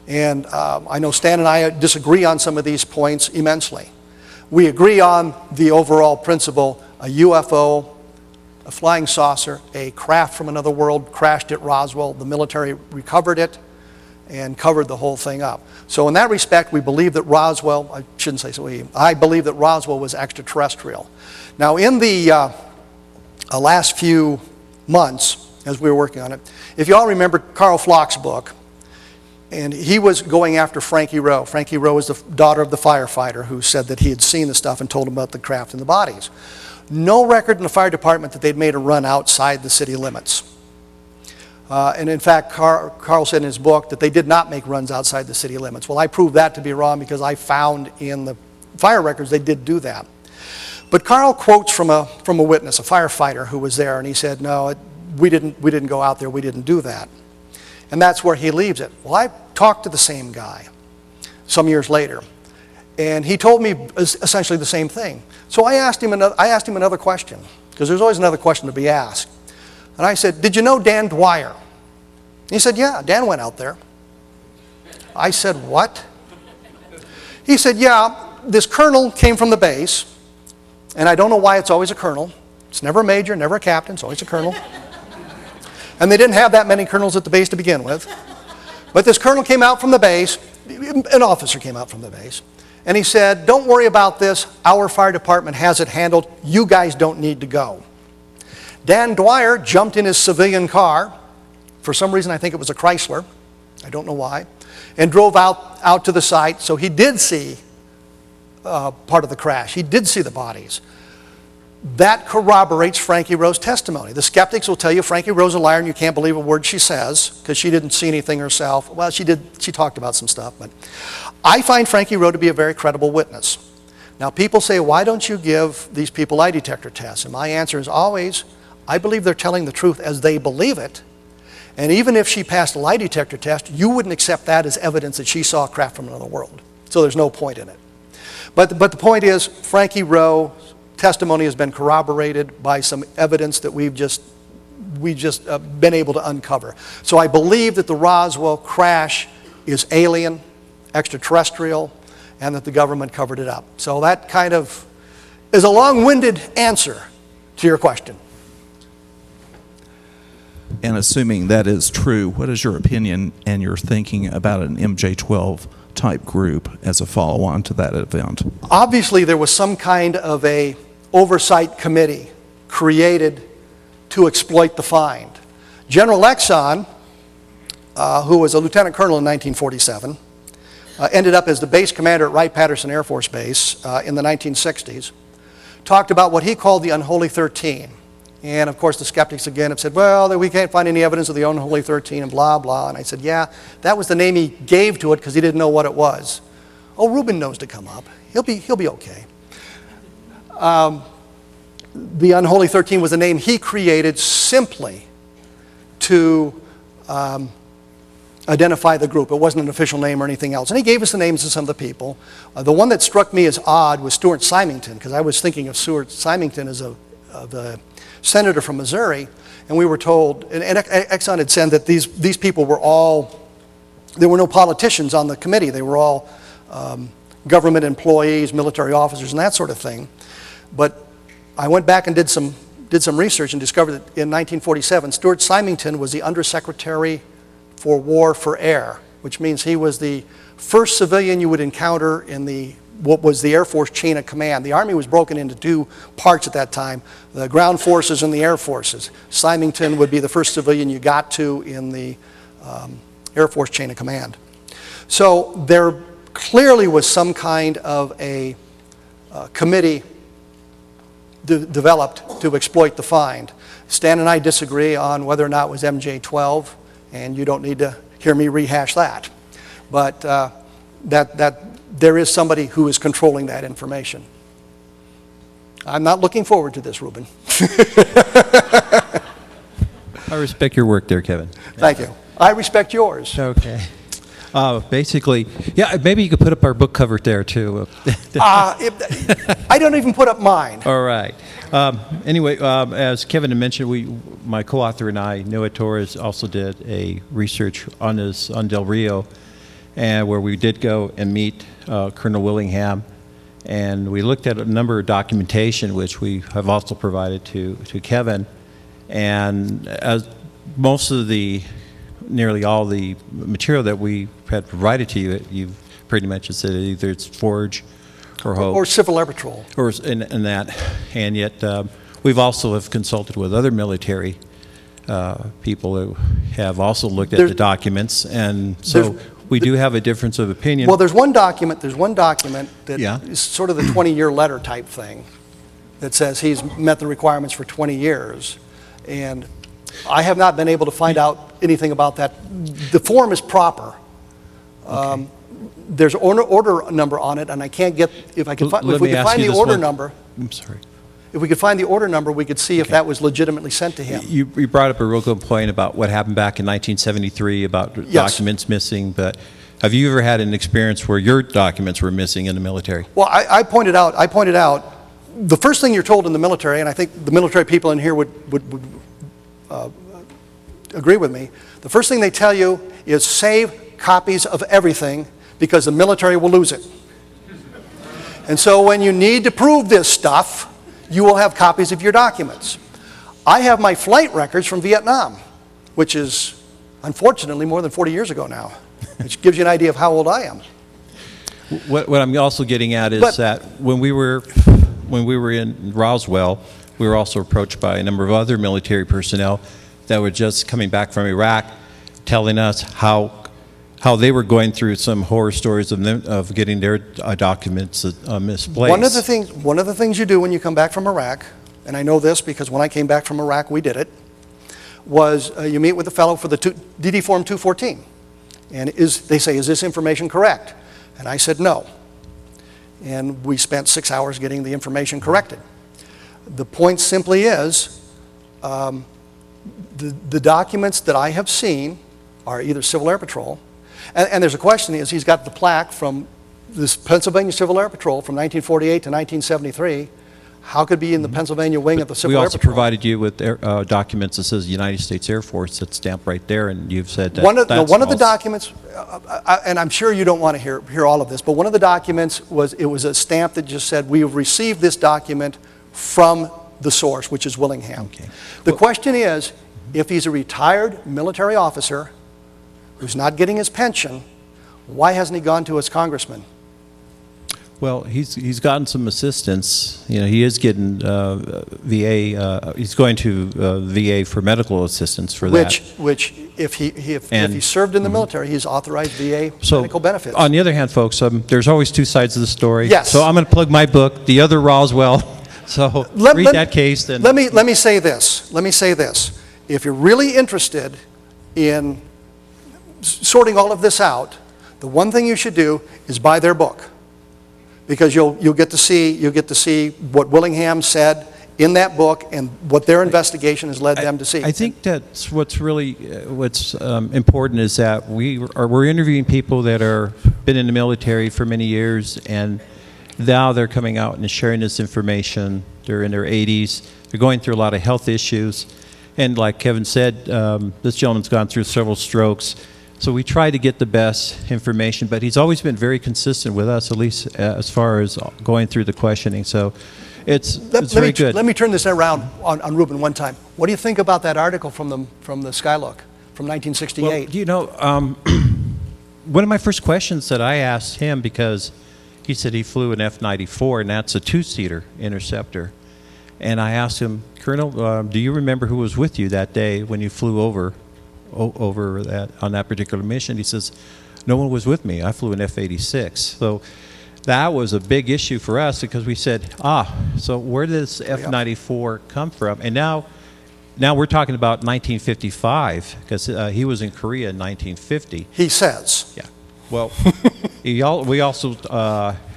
Speaker 2: And I know Stan and I disagree on some of these points immensely. We agree on the overall principle: a UFO, a flying saucer, a craft from another world crashed at Roswell. The military recovered it and covered the whole thing up. So in that respect, we believe that Roswell, I shouldn't say so, I believe that Roswell was extraterrestrial. Now in the last few months, as we were working on it, if you all remember Carl Flock's book, and he was going after Frankie Rowe. Frankie Rowe is the daughter of the firefighter who said that he had seen the stuff and told him about the craft and the bodies. No record in the fire department that they'd made a run outside the city limits. And in fact, Carl said in his book that they did not make runs outside the city limits. Well, I proved that to be wrong because I found in the fire records they did do that. But Carl quotes from a witness, a firefighter who was there, and he said, no, we didn't go out there, we didn't do that. And that's where he leaves it. Well, I talked to the same guy some years later, and he told me essentially the same thing. So I asked him another question, because there's always another question to be asked. And I said, did you know Dan Dwyer? He said, yeah, Dan went out there. I said, what? He said, yeah, this colonel came from the base, and I don't know why it's always a colonel. It's never a major, never a captain, it's always a colonel. And they didn't have that many colonels at the base to begin with. But this colonel came out from the base, an officer came out from the base, and he said, don't worry about this, our fire department has it handled, you guys don't need to go. Dan Dwyer jumped in his civilian car, for some reason I think it was a Chrysler, I don't know why, and drove out to the site, so he did see part of the crash, he did see the bodies. That corroborates Frankie Rowe's testimony. The skeptics will tell you Frankie Rowe's a liar and you can't believe a word she says because she didn't see anything herself. Well, she talked about some stuff, but I find Frankie Rowe to be a very credible witness. Now, people say, why don't you give these people lie detector tests? And my answer is always, I believe they're telling the truth as they believe it. And even if she passed a lie detector test, you wouldn't accept that as evidence that she saw a craft from another world. So there's no point in it. But the point is, Frankie Rowe's testimony has been corroborated by some evidence that we've just been able to uncover. So I believe that the Roswell crash is alien, extraterrestrial, and that the government covered it up. So that kind of is a long-winded answer to your question.
Speaker 5: And assuming that is true, what is your opinion and your thinking about an MJ-12 type group as a follow-on to that event? Obviously,
Speaker 2: there was some kind of a oversight committee created to exploit the find. General Exxon, who was a lieutenant colonel in 1947, ended up as the base commander at Wright-Patterson Air Force Base in the 1960s, talked about what he called the Unholy 13. And of course the skeptics again have said, well, we can't find any evidence of the Unholy 13 and blah, blah. And I said, yeah, that was the name he gave to it because he didn't know what it was. Oh, Reuben knows to come up. He'll be okay. The Unholy 13 was a name he created simply to identify the group. It wasn't an official name or anything else. And he gave us the names of some of the people. The one that struck me as odd was Stuart Symington, because I was thinking of Stuart Symington as a senator from Missouri, and we were told, and Exxon had said that these people were all, there were no politicians on the committee. They were all government employees, military officers, and that sort of thing. But I went back and did some research and discovered that in 1947, Stuart Symington was the Undersecretary for War for Air, which means he was the first civilian you would encounter in what was the Air Force chain of command. The Army was broken into two parts at that time, the ground forces and the air forces. Symington would be the first civilian you got to in the Air Force chain of command. So there clearly was some kind of a committee developed to exploit the find. Stan and I disagree on whether or not it was MJ-12, and you don't need to hear me rehash that. But that there is somebody who is controlling that information. I'm not looking forward to this, Reuben.
Speaker 6: I respect your work there, Kevin.
Speaker 2: Thank you. I respect yours.
Speaker 6: Okay. Basically, yeah, maybe you could put up our book cover there, too.
Speaker 2: I don't even put up mine.
Speaker 6: All right. Anyway, as Kevin had mentioned, my co-author and I, Noah Torres, also did a research on Del Rio. and where we did go and meet Colonel Willingham, and we looked at a number of documentation which we have also provided to Kevin, and as most of nearly all the material that we had provided to you, you've pretty much said either it's Forge or Hope.
Speaker 2: Or Civil Air Patrol.
Speaker 6: Or in that, and yet we've also have consulted with other military people who have also looked at the documents, and so we do have a difference of opinion.
Speaker 2: Well, there's one document that
Speaker 6: Yeah.
Speaker 2: is sort of the 20-year letter type thing that says he's met the requirements for 20 years, and I have not been able to find out anything about that. The form is proper.
Speaker 6: Okay.
Speaker 2: There's order number on it, and I can't get, if we could find the order number.
Speaker 6: I'm sorry.
Speaker 2: If we could find the order number, we could see if that was legitimately sent to him.
Speaker 6: You brought up a real good point about what happened back in 1973 about documents missing, but have you ever had an experience where your documents were missing in the military?
Speaker 2: Well, I pointed out, the first thing you're told in the military, and I think the military people in here would agree with me, the first thing they tell you is save copies of everything because the military will lose it. And so when you need to prove this stuff, you will have copies of your documents. I have my flight records from Vietnam, which is unfortunately more than 40 years ago now, which gives you an idea of how old I am.
Speaker 6: What I'm also getting at is that when we were in Roswell, we were also approached by a number of other military personnel that were just coming back from Iraq, telling us how they were going through some horror stories of getting their documents misplaced.
Speaker 2: One of the things you do when you come back from Iraq, and I know this because when I came back from Iraq we did it, was you meet with the fellow for the DD Form 214. And they say, is this information correct? And I said no. And we spent 6 hours getting the information corrected. The point simply is, the documents that I have seen are either Civil Air Patrol, and there's a question, is he's got the plaque from this Pennsylvania Civil Air Patrol from 1948 to 1973. How could it be in the Pennsylvania wing of the Civil Air Patrol?
Speaker 6: We also provided you with documents that says United States Air Force that's stamped right there, and you've said that
Speaker 2: one of the documents, and I'm sure you don't want to hear all of this, but one of the documents was a stamp that just said, we have received this document from the source, which is Willingham.
Speaker 6: Okay.
Speaker 2: The question is, if he's a retired military officer who's not getting his pension, why hasn't he gone to his congressman?
Speaker 6: Well, he's gotten some assistance. You know, he is getting VA. He's going to VA for medical assistance for that.
Speaker 2: Which, if he served in the military, he's authorized VA medical benefits.
Speaker 6: On the other hand, folks, there's always two sides of the story.
Speaker 2: Yes.
Speaker 6: So I'm going to plug my book, The Other Roswell. So read that case. Then
Speaker 2: let me say this. Let me say this. If you're really interested in sorting all of this out, the one thing you should do is buy their book, because you'll get to see what Willingham said in that book and what their investigation has led them to see.
Speaker 6: I think that's what's really important is that we're interviewing people that are been in the military for many years, and now they're coming out and sharing this information. They're in their 80s. They're going through a lot of health issues, and like Kevin said, this gentleman's gone through several strokes. So we try to get the best information, but he's always been very consistent with us, at least as far as going through the questioning. So it's very good.
Speaker 2: Let me turn this around on Ruben one time. What do you think about that article from the Skylook from 1968?
Speaker 6: Well, you know, one of my first questions that I asked him, because he said he flew an F-94, and that's a two-seater interceptor. And I asked him, Colonel, do you remember who was with you that day when you flew over that on that particular mission? He says, no one was with me. I flew an F-86. So that was a big issue for us, because we said, so where does F-94 come from? And now we're talking about 1955, because he was in Korea in 1950.
Speaker 2: He says.
Speaker 6: Yeah. Well, we also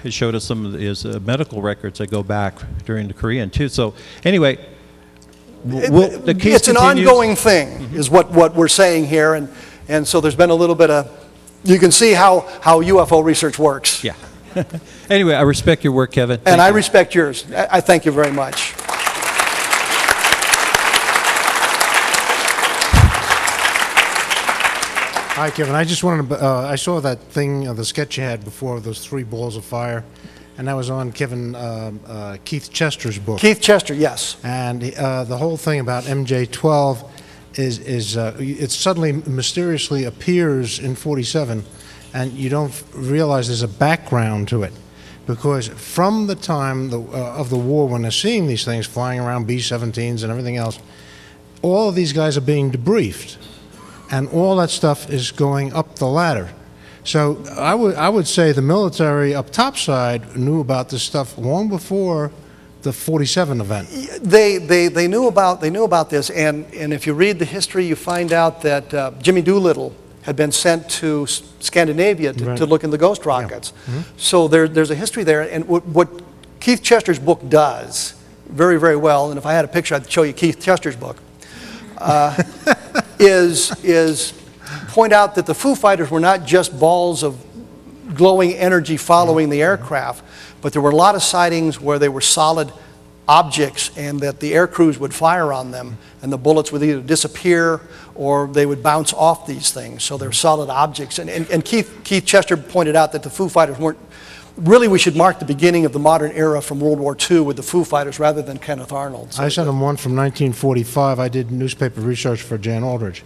Speaker 6: he showed us some of his medical records that go back during the Korean too. So anyway, the case
Speaker 2: it's an
Speaker 6: continues.
Speaker 2: ongoing thing, is what we're saying here, and so there's been a little bit of, you can see how UFO research works.
Speaker 6: Yeah. Anyway, I respect your work, Kevin.
Speaker 2: And I respect yours. I thank you very much.
Speaker 7: Hi, Kevin. I just wanted to, I saw that thing, the sketch you had before, those 3 balls of fire, and that was on Keith Chester's book.
Speaker 2: Keith Chester, yes.
Speaker 7: And the whole thing about MJ12 is it suddenly mysteriously appears in 47, and you don't realize there's a background to it. Because from the time of the war, when they're seeing these things flying around, B-17s and everything else, all of these guys are being debriefed. And all that stuff is going up the ladder. So I would say the military up top side knew about this stuff long before the 47 event.
Speaker 2: They knew about this, and if you read the history, you find out that Jimmy Doolittle had been sent to Scandinavia to look in the ghost rockets. Yeah. Mm-hmm. So there's a history there, and what Keith Chester's book does very, very well, and if I had a picture, I'd show you Keith Chester's book, is point out that the Foo Fighters were not just balls of glowing energy following the aircraft, but there were a lot of sightings where they were solid objects and that the air crews would fire on them and the bullets would either disappear or they would bounce off these things. So they're solid objects. And Keith Chester pointed out that the Foo Fighters weren't, really we should mark the beginning of the modern era from World War II with the Foo Fighters rather than Kenneth Arnold. So
Speaker 7: I sent him one from 1945. I did newspaper research for Jan Aldridge.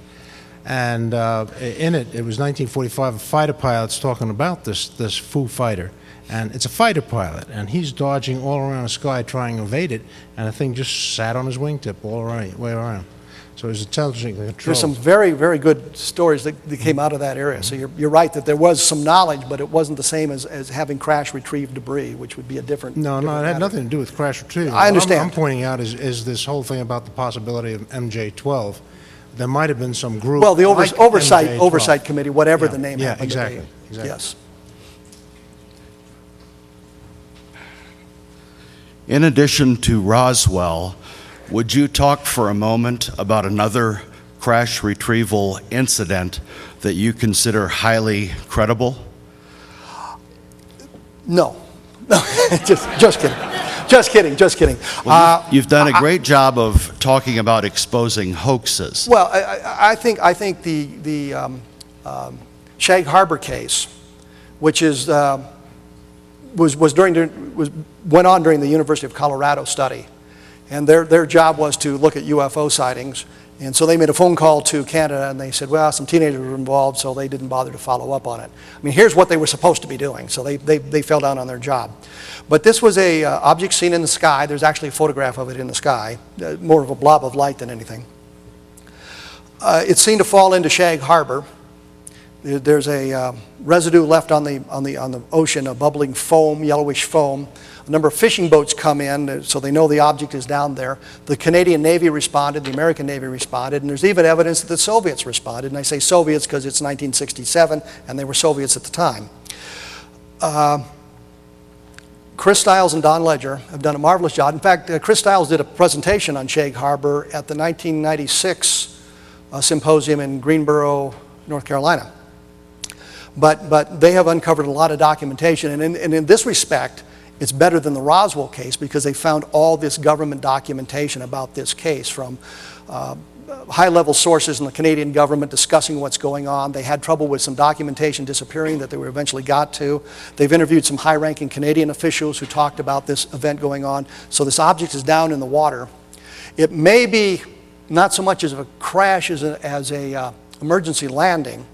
Speaker 7: And in it was 1945, a fighter pilot's talking about this Foo Fighter. And it's a fighter pilot, and he's dodging all around the sky trying to evade it, and the thing just sat on his wingtip all the way around. So it was intelligent control.
Speaker 2: There's some very, very good stories that came out of that area. So you're right that there was some knowledge, but it wasn't the same as having crash retrieved debris, which would be a different.
Speaker 7: No, it had nothing to do with crash retrieval.
Speaker 2: I understand.
Speaker 7: What I'm pointing out is this whole thing about the possibility of MJ12. There might have been some group.
Speaker 2: Well, the
Speaker 7: like
Speaker 2: oversight committee, whatever the name happened
Speaker 7: exactly,
Speaker 2: to be.
Speaker 7: exactly.
Speaker 2: Yes.
Speaker 8: In addition to Roswell, would you talk for a moment about another crash retrieval incident that you consider highly credible?
Speaker 2: No. just kidding. Just kidding.
Speaker 8: Well, you've done a great job of talking about exposing hoaxes.
Speaker 2: Well, I think the Shag Harbor case, which is went on during the University of Colorado study, and their job was to look at UFO sightings, and so they made a phone call to Canada, and they said, well, some teenagers were involved, so they didn't bother to follow up on it. I mean, here's what they were supposed to be doing, so they fell down on their job. But this was a object seen in the sky. There's actually a photograph of it in the sky, more of a blob of light than anything. It's seen to fall into Shag Harbor. There's a residue left on the ocean, a bubbling foam, yellowish foam. A number of fishing boats come in, so they know the object is down there. The Canadian Navy responded, the American Navy responded, and there's even evidence that the Soviets responded. And I say Soviets because it's 1967, and they were Soviets at the time. Chris Stiles and Don Ledger have done a marvelous job. In fact, Chris Stiles did a presentation on Shag Harbor at the 1996 symposium in Greensboro, North Carolina. But they have uncovered a lot of documentation, and in this respect, it's better than the Roswell case because they found all this government documentation about this case from high-level sources in the Canadian government discussing what's going on. They had trouble with some documentation disappearing that they were eventually got to. They've interviewed some high-ranking Canadian officials who talked about this event going on. So this object is down in the water. It may be not so much as a crash as a emergency landing.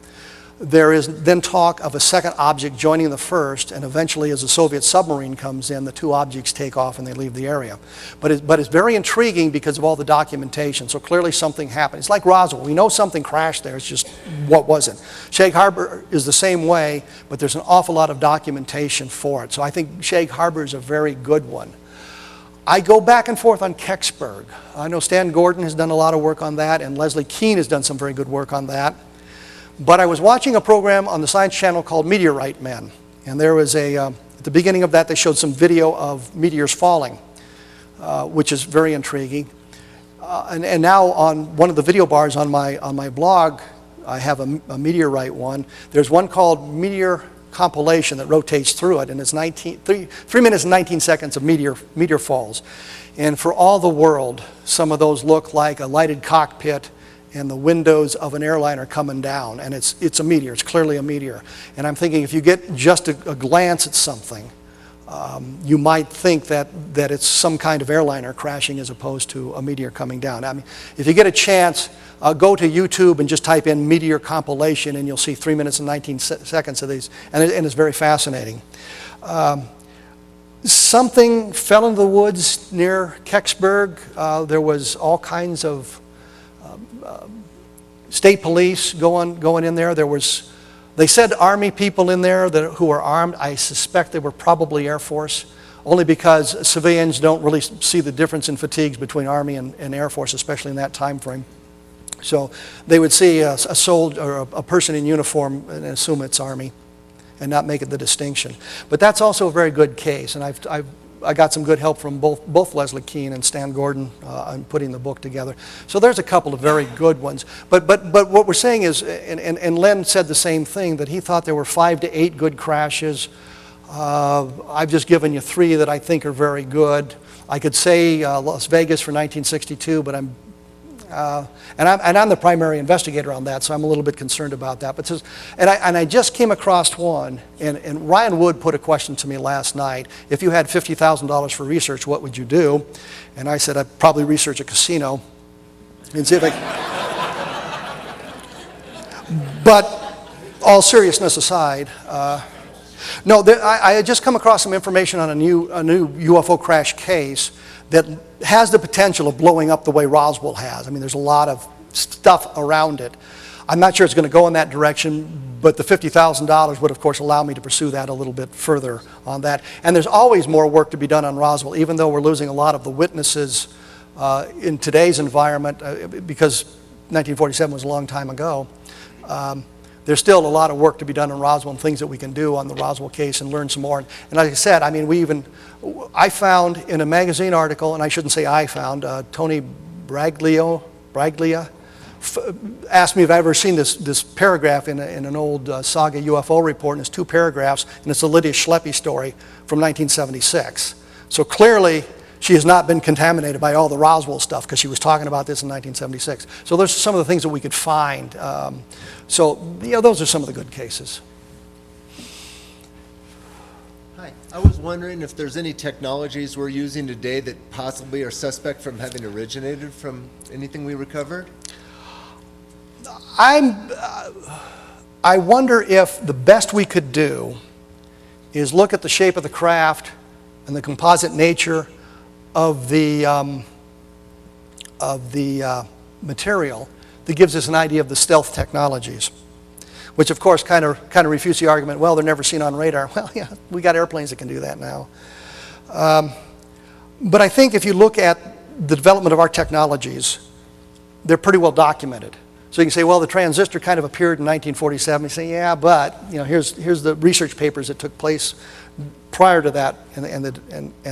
Speaker 2: There is then talk of a second object joining the first, and eventually as a Soviet submarine comes in, the two objects take off and they leave the area. But it's very intriguing because of all the documentation, so clearly something happened. It's like Roswell. We know something crashed there, it's just what wasn't. Shag Harbor is the same way, but there's an awful lot of documentation for it. So I think Shag Harbor is a very good one. I go back and forth on Kecksburg. I know Stan Gordon has done a lot of work on that, and Leslie Kean has done some very good work on that. But I was watching a program on the Science Channel called Meteorite Men, and there was at the beginning of that they showed some video of meteors falling, which is very intriguing. And now on one of the video bars on my blog, I have a meteorite one. There's one called Meteor Compilation that rotates through it, and it's 3 minutes and 19 seconds of meteor falls. And for all the world, some of those look like a lighted cockpit and the windows of an airliner coming down, and it's a meteor. It's clearly a meteor. And I'm thinking if you get just a glance at something, you might think that it's some kind of airliner crashing as opposed to a meteor coming down. I mean, if you get a chance, go to YouTube and just type in meteor compilation, and you'll see 3 minutes and 19 seconds of these, and it's very fascinating. Something fell into the woods near Kecksburg. There was all kinds of state police going in there. They said Army people in there who were armed. I suspect they were probably Air Force, only because civilians don't really see the difference in fatigues between Army and Air Force, especially in that time frame. So they would see a soldier or a person in uniform and assume it's Army, and not make it the distinction. But that's also a very good case, and I got some good help from both Leslie Keene and Stan Gordon on putting the book together. So there's a couple of very good ones. But what we're saying is, and Len said the same thing, that he thought there were 5 to 8 good crashes. I've just given you 3 that I think are very good. I could say Las Vegas for 1962, but I'm the primary investigator on that, so I'm a little bit concerned about that. But I just came across one, and Ryan Wood put a question to me last night. If you had $50,000 for research, what would you do? And I said I'd probably research a casino and see if I But all seriousness aside, no, I had just come across some information on a new UFO crash case that has the potential of blowing up the way Roswell has. I mean, there's a lot of stuff around it. I'm not sure it's going to go in that direction, but the $50,000 would, of course, allow me to pursue that a little bit further on that. And there's always more work to be done on Roswell, even though we're losing a lot of the witnesses in today's environment, because 1947 was a long time ago. There's still a lot of work to be done on Roswell and things that we can do on the Roswell case and learn some more. And like I said, I mean, I found in a magazine article, and I shouldn't say I found, Tony Braglia asked me if I've ever seen this paragraph in an old Saga UFO report, and it's 2 paragraphs, and it's a Lydia Schleppe story from 1976. So clearly, she has not been contaminated by all the Roswell stuff, because she was talking about this in 1976. So those are some of the things that we could find. So, you know, those are some of the good cases.
Speaker 9: Hi. I was wondering if there's any technologies we're using today that possibly are suspect from having originated from anything we recovered?
Speaker 2: I wonder if the best we could do is look at the shape of the craft and the composite nature of the material that gives us an idea of the stealth technologies, which of course kind of refutes the argument, well, they're never seen on radar. Well, yeah, we got airplanes that can do that now. But I think if you look at the development of our technologies, they're pretty well documented. So you can say, well, the transistor kind of appeared in 1947. You say, yeah, but you know, here's the research papers that took place prior to that and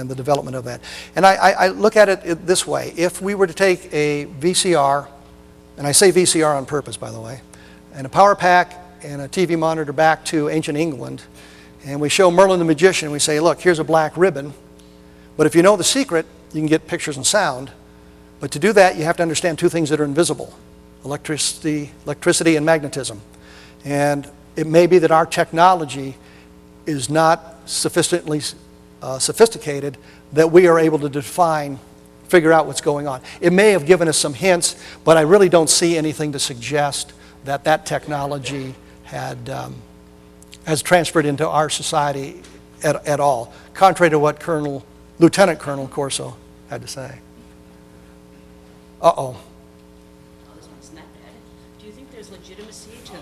Speaker 2: the development of that. And I look at it this way. If we were to take a VCR, and I say VCR on purpose, by the way, and a power pack and a TV monitor back to ancient England, and we show Merlin the Magician, we say, look, here's a black ribbon, but if you know the secret, you can get pictures and sound. But to do that, you have to understand 2 things that are invisible: electricity and magnetism. And it may be that our technology is not sufficiently sophisticated that we are able to figure out what's going on. It may have given us some hints, but I really don't see anything to suggest that technology has transferred into our society at all, contrary to what Lieutenant Colonel Corso had to say. Uh-oh.
Speaker 10: This one's not bad. Do you think there's legitimacy to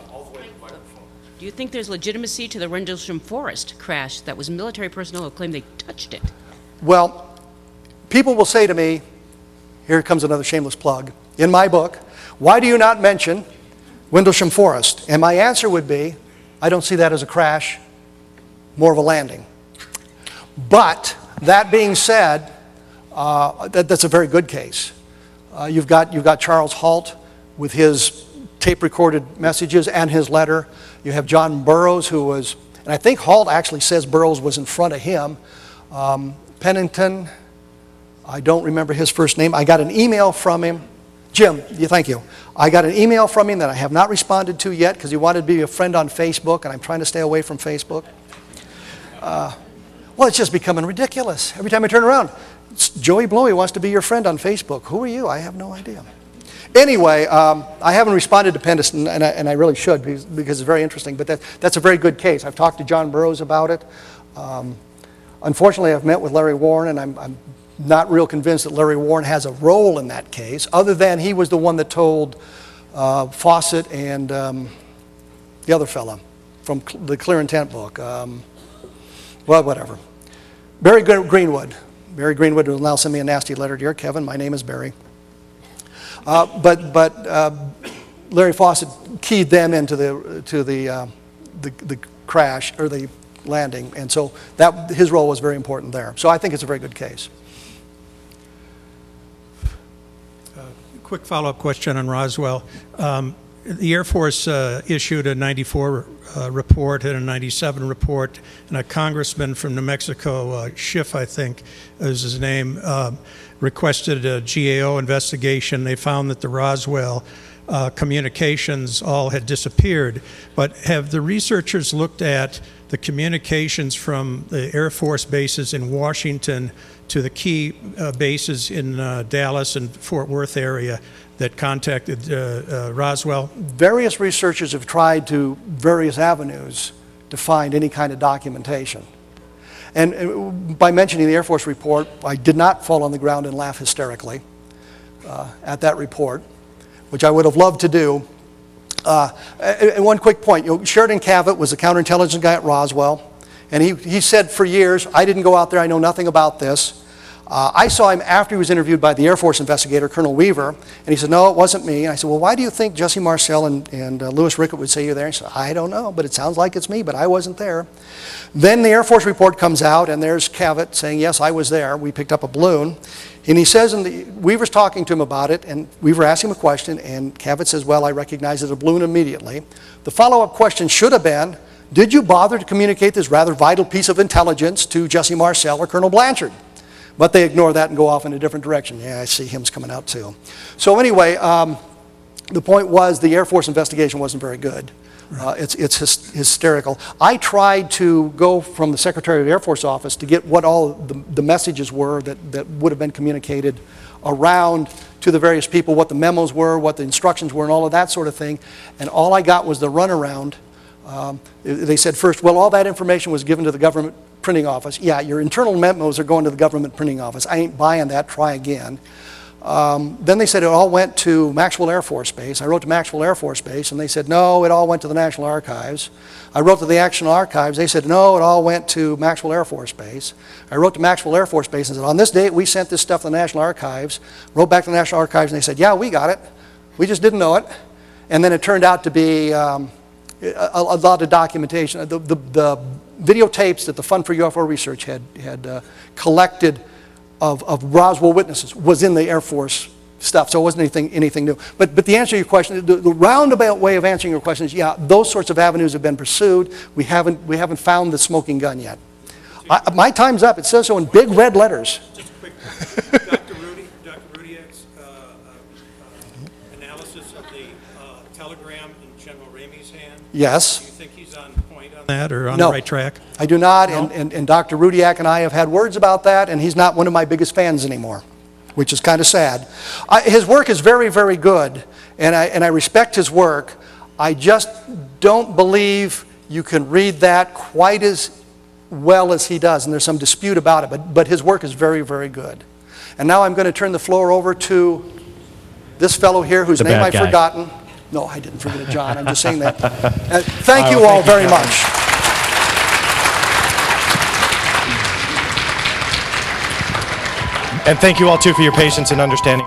Speaker 10: Do you think there's legitimacy to the Rendlesham Forest crash that was military personnel who claimed they touched it?
Speaker 2: Well, people will say to me, here comes another shameless plug, in my book, why do you not mention Rendlesham Forest? And my answer would be, I don't see that as a crash, more of a landing. But that being said, that's a very good case. You've got Charles Halt with his tape-recorded messages and his letter. You have John Burroughs, who was, and I think Halt actually says Burroughs was in front of him. Pennington, I don't remember his first name. I got an email from him, Jim, thank you. I got an email from him that I have not responded to yet because he wanted to be a friend on Facebook, and I'm trying to stay away from Facebook. Well, it's just becoming ridiculous. Every time I turn around, Joey Blowy wants to be your friend on Facebook. Who are you? I have no idea. Anyway, I haven't responded to Pendleton, and I really should because it's very interesting, but that's a very good case. I've talked to John Burroughs about it. Unfortunately, I've met with Larry Warren, and I'm not real convinced that Larry Warren has a role in that case, other than he was the one that told Fawcett and the other fella from the Clear Intent book. Well, whatever. Barry Greenwood. Barry Greenwood will now send me a nasty letter. Dear Kevin, my name is Barry. But Larry Fawcett keyed them into the crash or the landing, and so his role was very important there. So I think it's a very good case.
Speaker 4: Quick follow-up question on Roswell. The Air Force issued a 94 report and a 97 report, and a congressman from New Mexico, Schiff, I think is his name, requested a GAO investigation. They found that the Roswell communications all had disappeared. But have the researchers looked at the communications from the Air Force bases in Washington to the key bases in Dallas and Fort Worth area that contacted Roswell?
Speaker 2: Various researchers have tried to various avenues to find any kind of documentation. And by mentioning the Air Force report, I did not fall on the ground and laugh hysterically at that report, which I would have loved to do. And one quick point, Sheridan Cavett was a counterintelligence guy at Roswell, and he said for years, I didn't go out there, I know nothing about this. I saw him after he was interviewed by the Air Force investigator, Colonel Weaver, and he said, no, it wasn't me. And I said, well, why do you think Jesse Marcel and Louis Rickett would say you're there? He said, I don't know, but it sounds like it's me, but I wasn't there. Then the Air Force report comes out, and there's Cavett saying, yes, I was there. We picked up a balloon. And he says, Weaver's talking to him about it, and Weaver asked him a question, and Cavett says, well, I recognize it as a balloon immediately. The follow-up question should have been, did you bother to communicate this rather vital piece of intelligence to Jesse Marcel or Colonel Blanchard? But they ignore that and go off in a different direction. Yeah, I see hymns coming out too. So anyway, the point was the Air Force investigation wasn't very good. It's hysterical. I tried to go from the Secretary of the Air Force office to get what all the messages were that would have been communicated around to the various people, what the memos were, what the instructions were, and all of that sort of thing. And all I got was the runaround. They said first, well, all that information was given to the government printing office. Yeah, your internal memos are going to the government printing office. I ain't buying that. Try again. Then they said it all went to Maxwell Air Force Base. I wrote to Maxwell Air Force Base, and they said, no, it all went to the National Archives. I wrote to the National Archives. They said, no, it all went to Maxwell Air Force Base. I wrote to Maxwell Air Force Base and said, on this date, we sent this stuff to the National Archives. Wrote back to the National Archives, and they said, yeah, we got it. We just didn't know it. And then it turned out to be a lot of documentation. The videotapes that the Fund for UFO Research had collected of Roswell witnesses was in the Air Force stuff, so it wasn't anything new. But the answer to your question, the roundabout way of answering your question is, yeah, those sorts of avenues have been pursued. We haven't found the smoking gun yet. My time's up. It says so in big red letters.
Speaker 4: Just a quick Dr. Rudiak's analysis of the telegram in General Ramey's hand.
Speaker 2: Yes.
Speaker 4: Do you think he's on point on that or on the right track?
Speaker 2: I do not,
Speaker 4: No?
Speaker 2: and Dr. Rudiak and I have had words about that, and he's not one of my biggest fans anymore, which is kind of sad. His work is very, very good, and I respect his work. I just don't believe you can read that quite as well as he does, and there's some dispute about it, but his work is very, very good. And now I'm going to turn the floor over to this fellow here whose name I've forgotten. No, I didn't forget it, John. I'm just saying that. Thank you all very much.
Speaker 1: And thank you all, too, for your patience and understanding.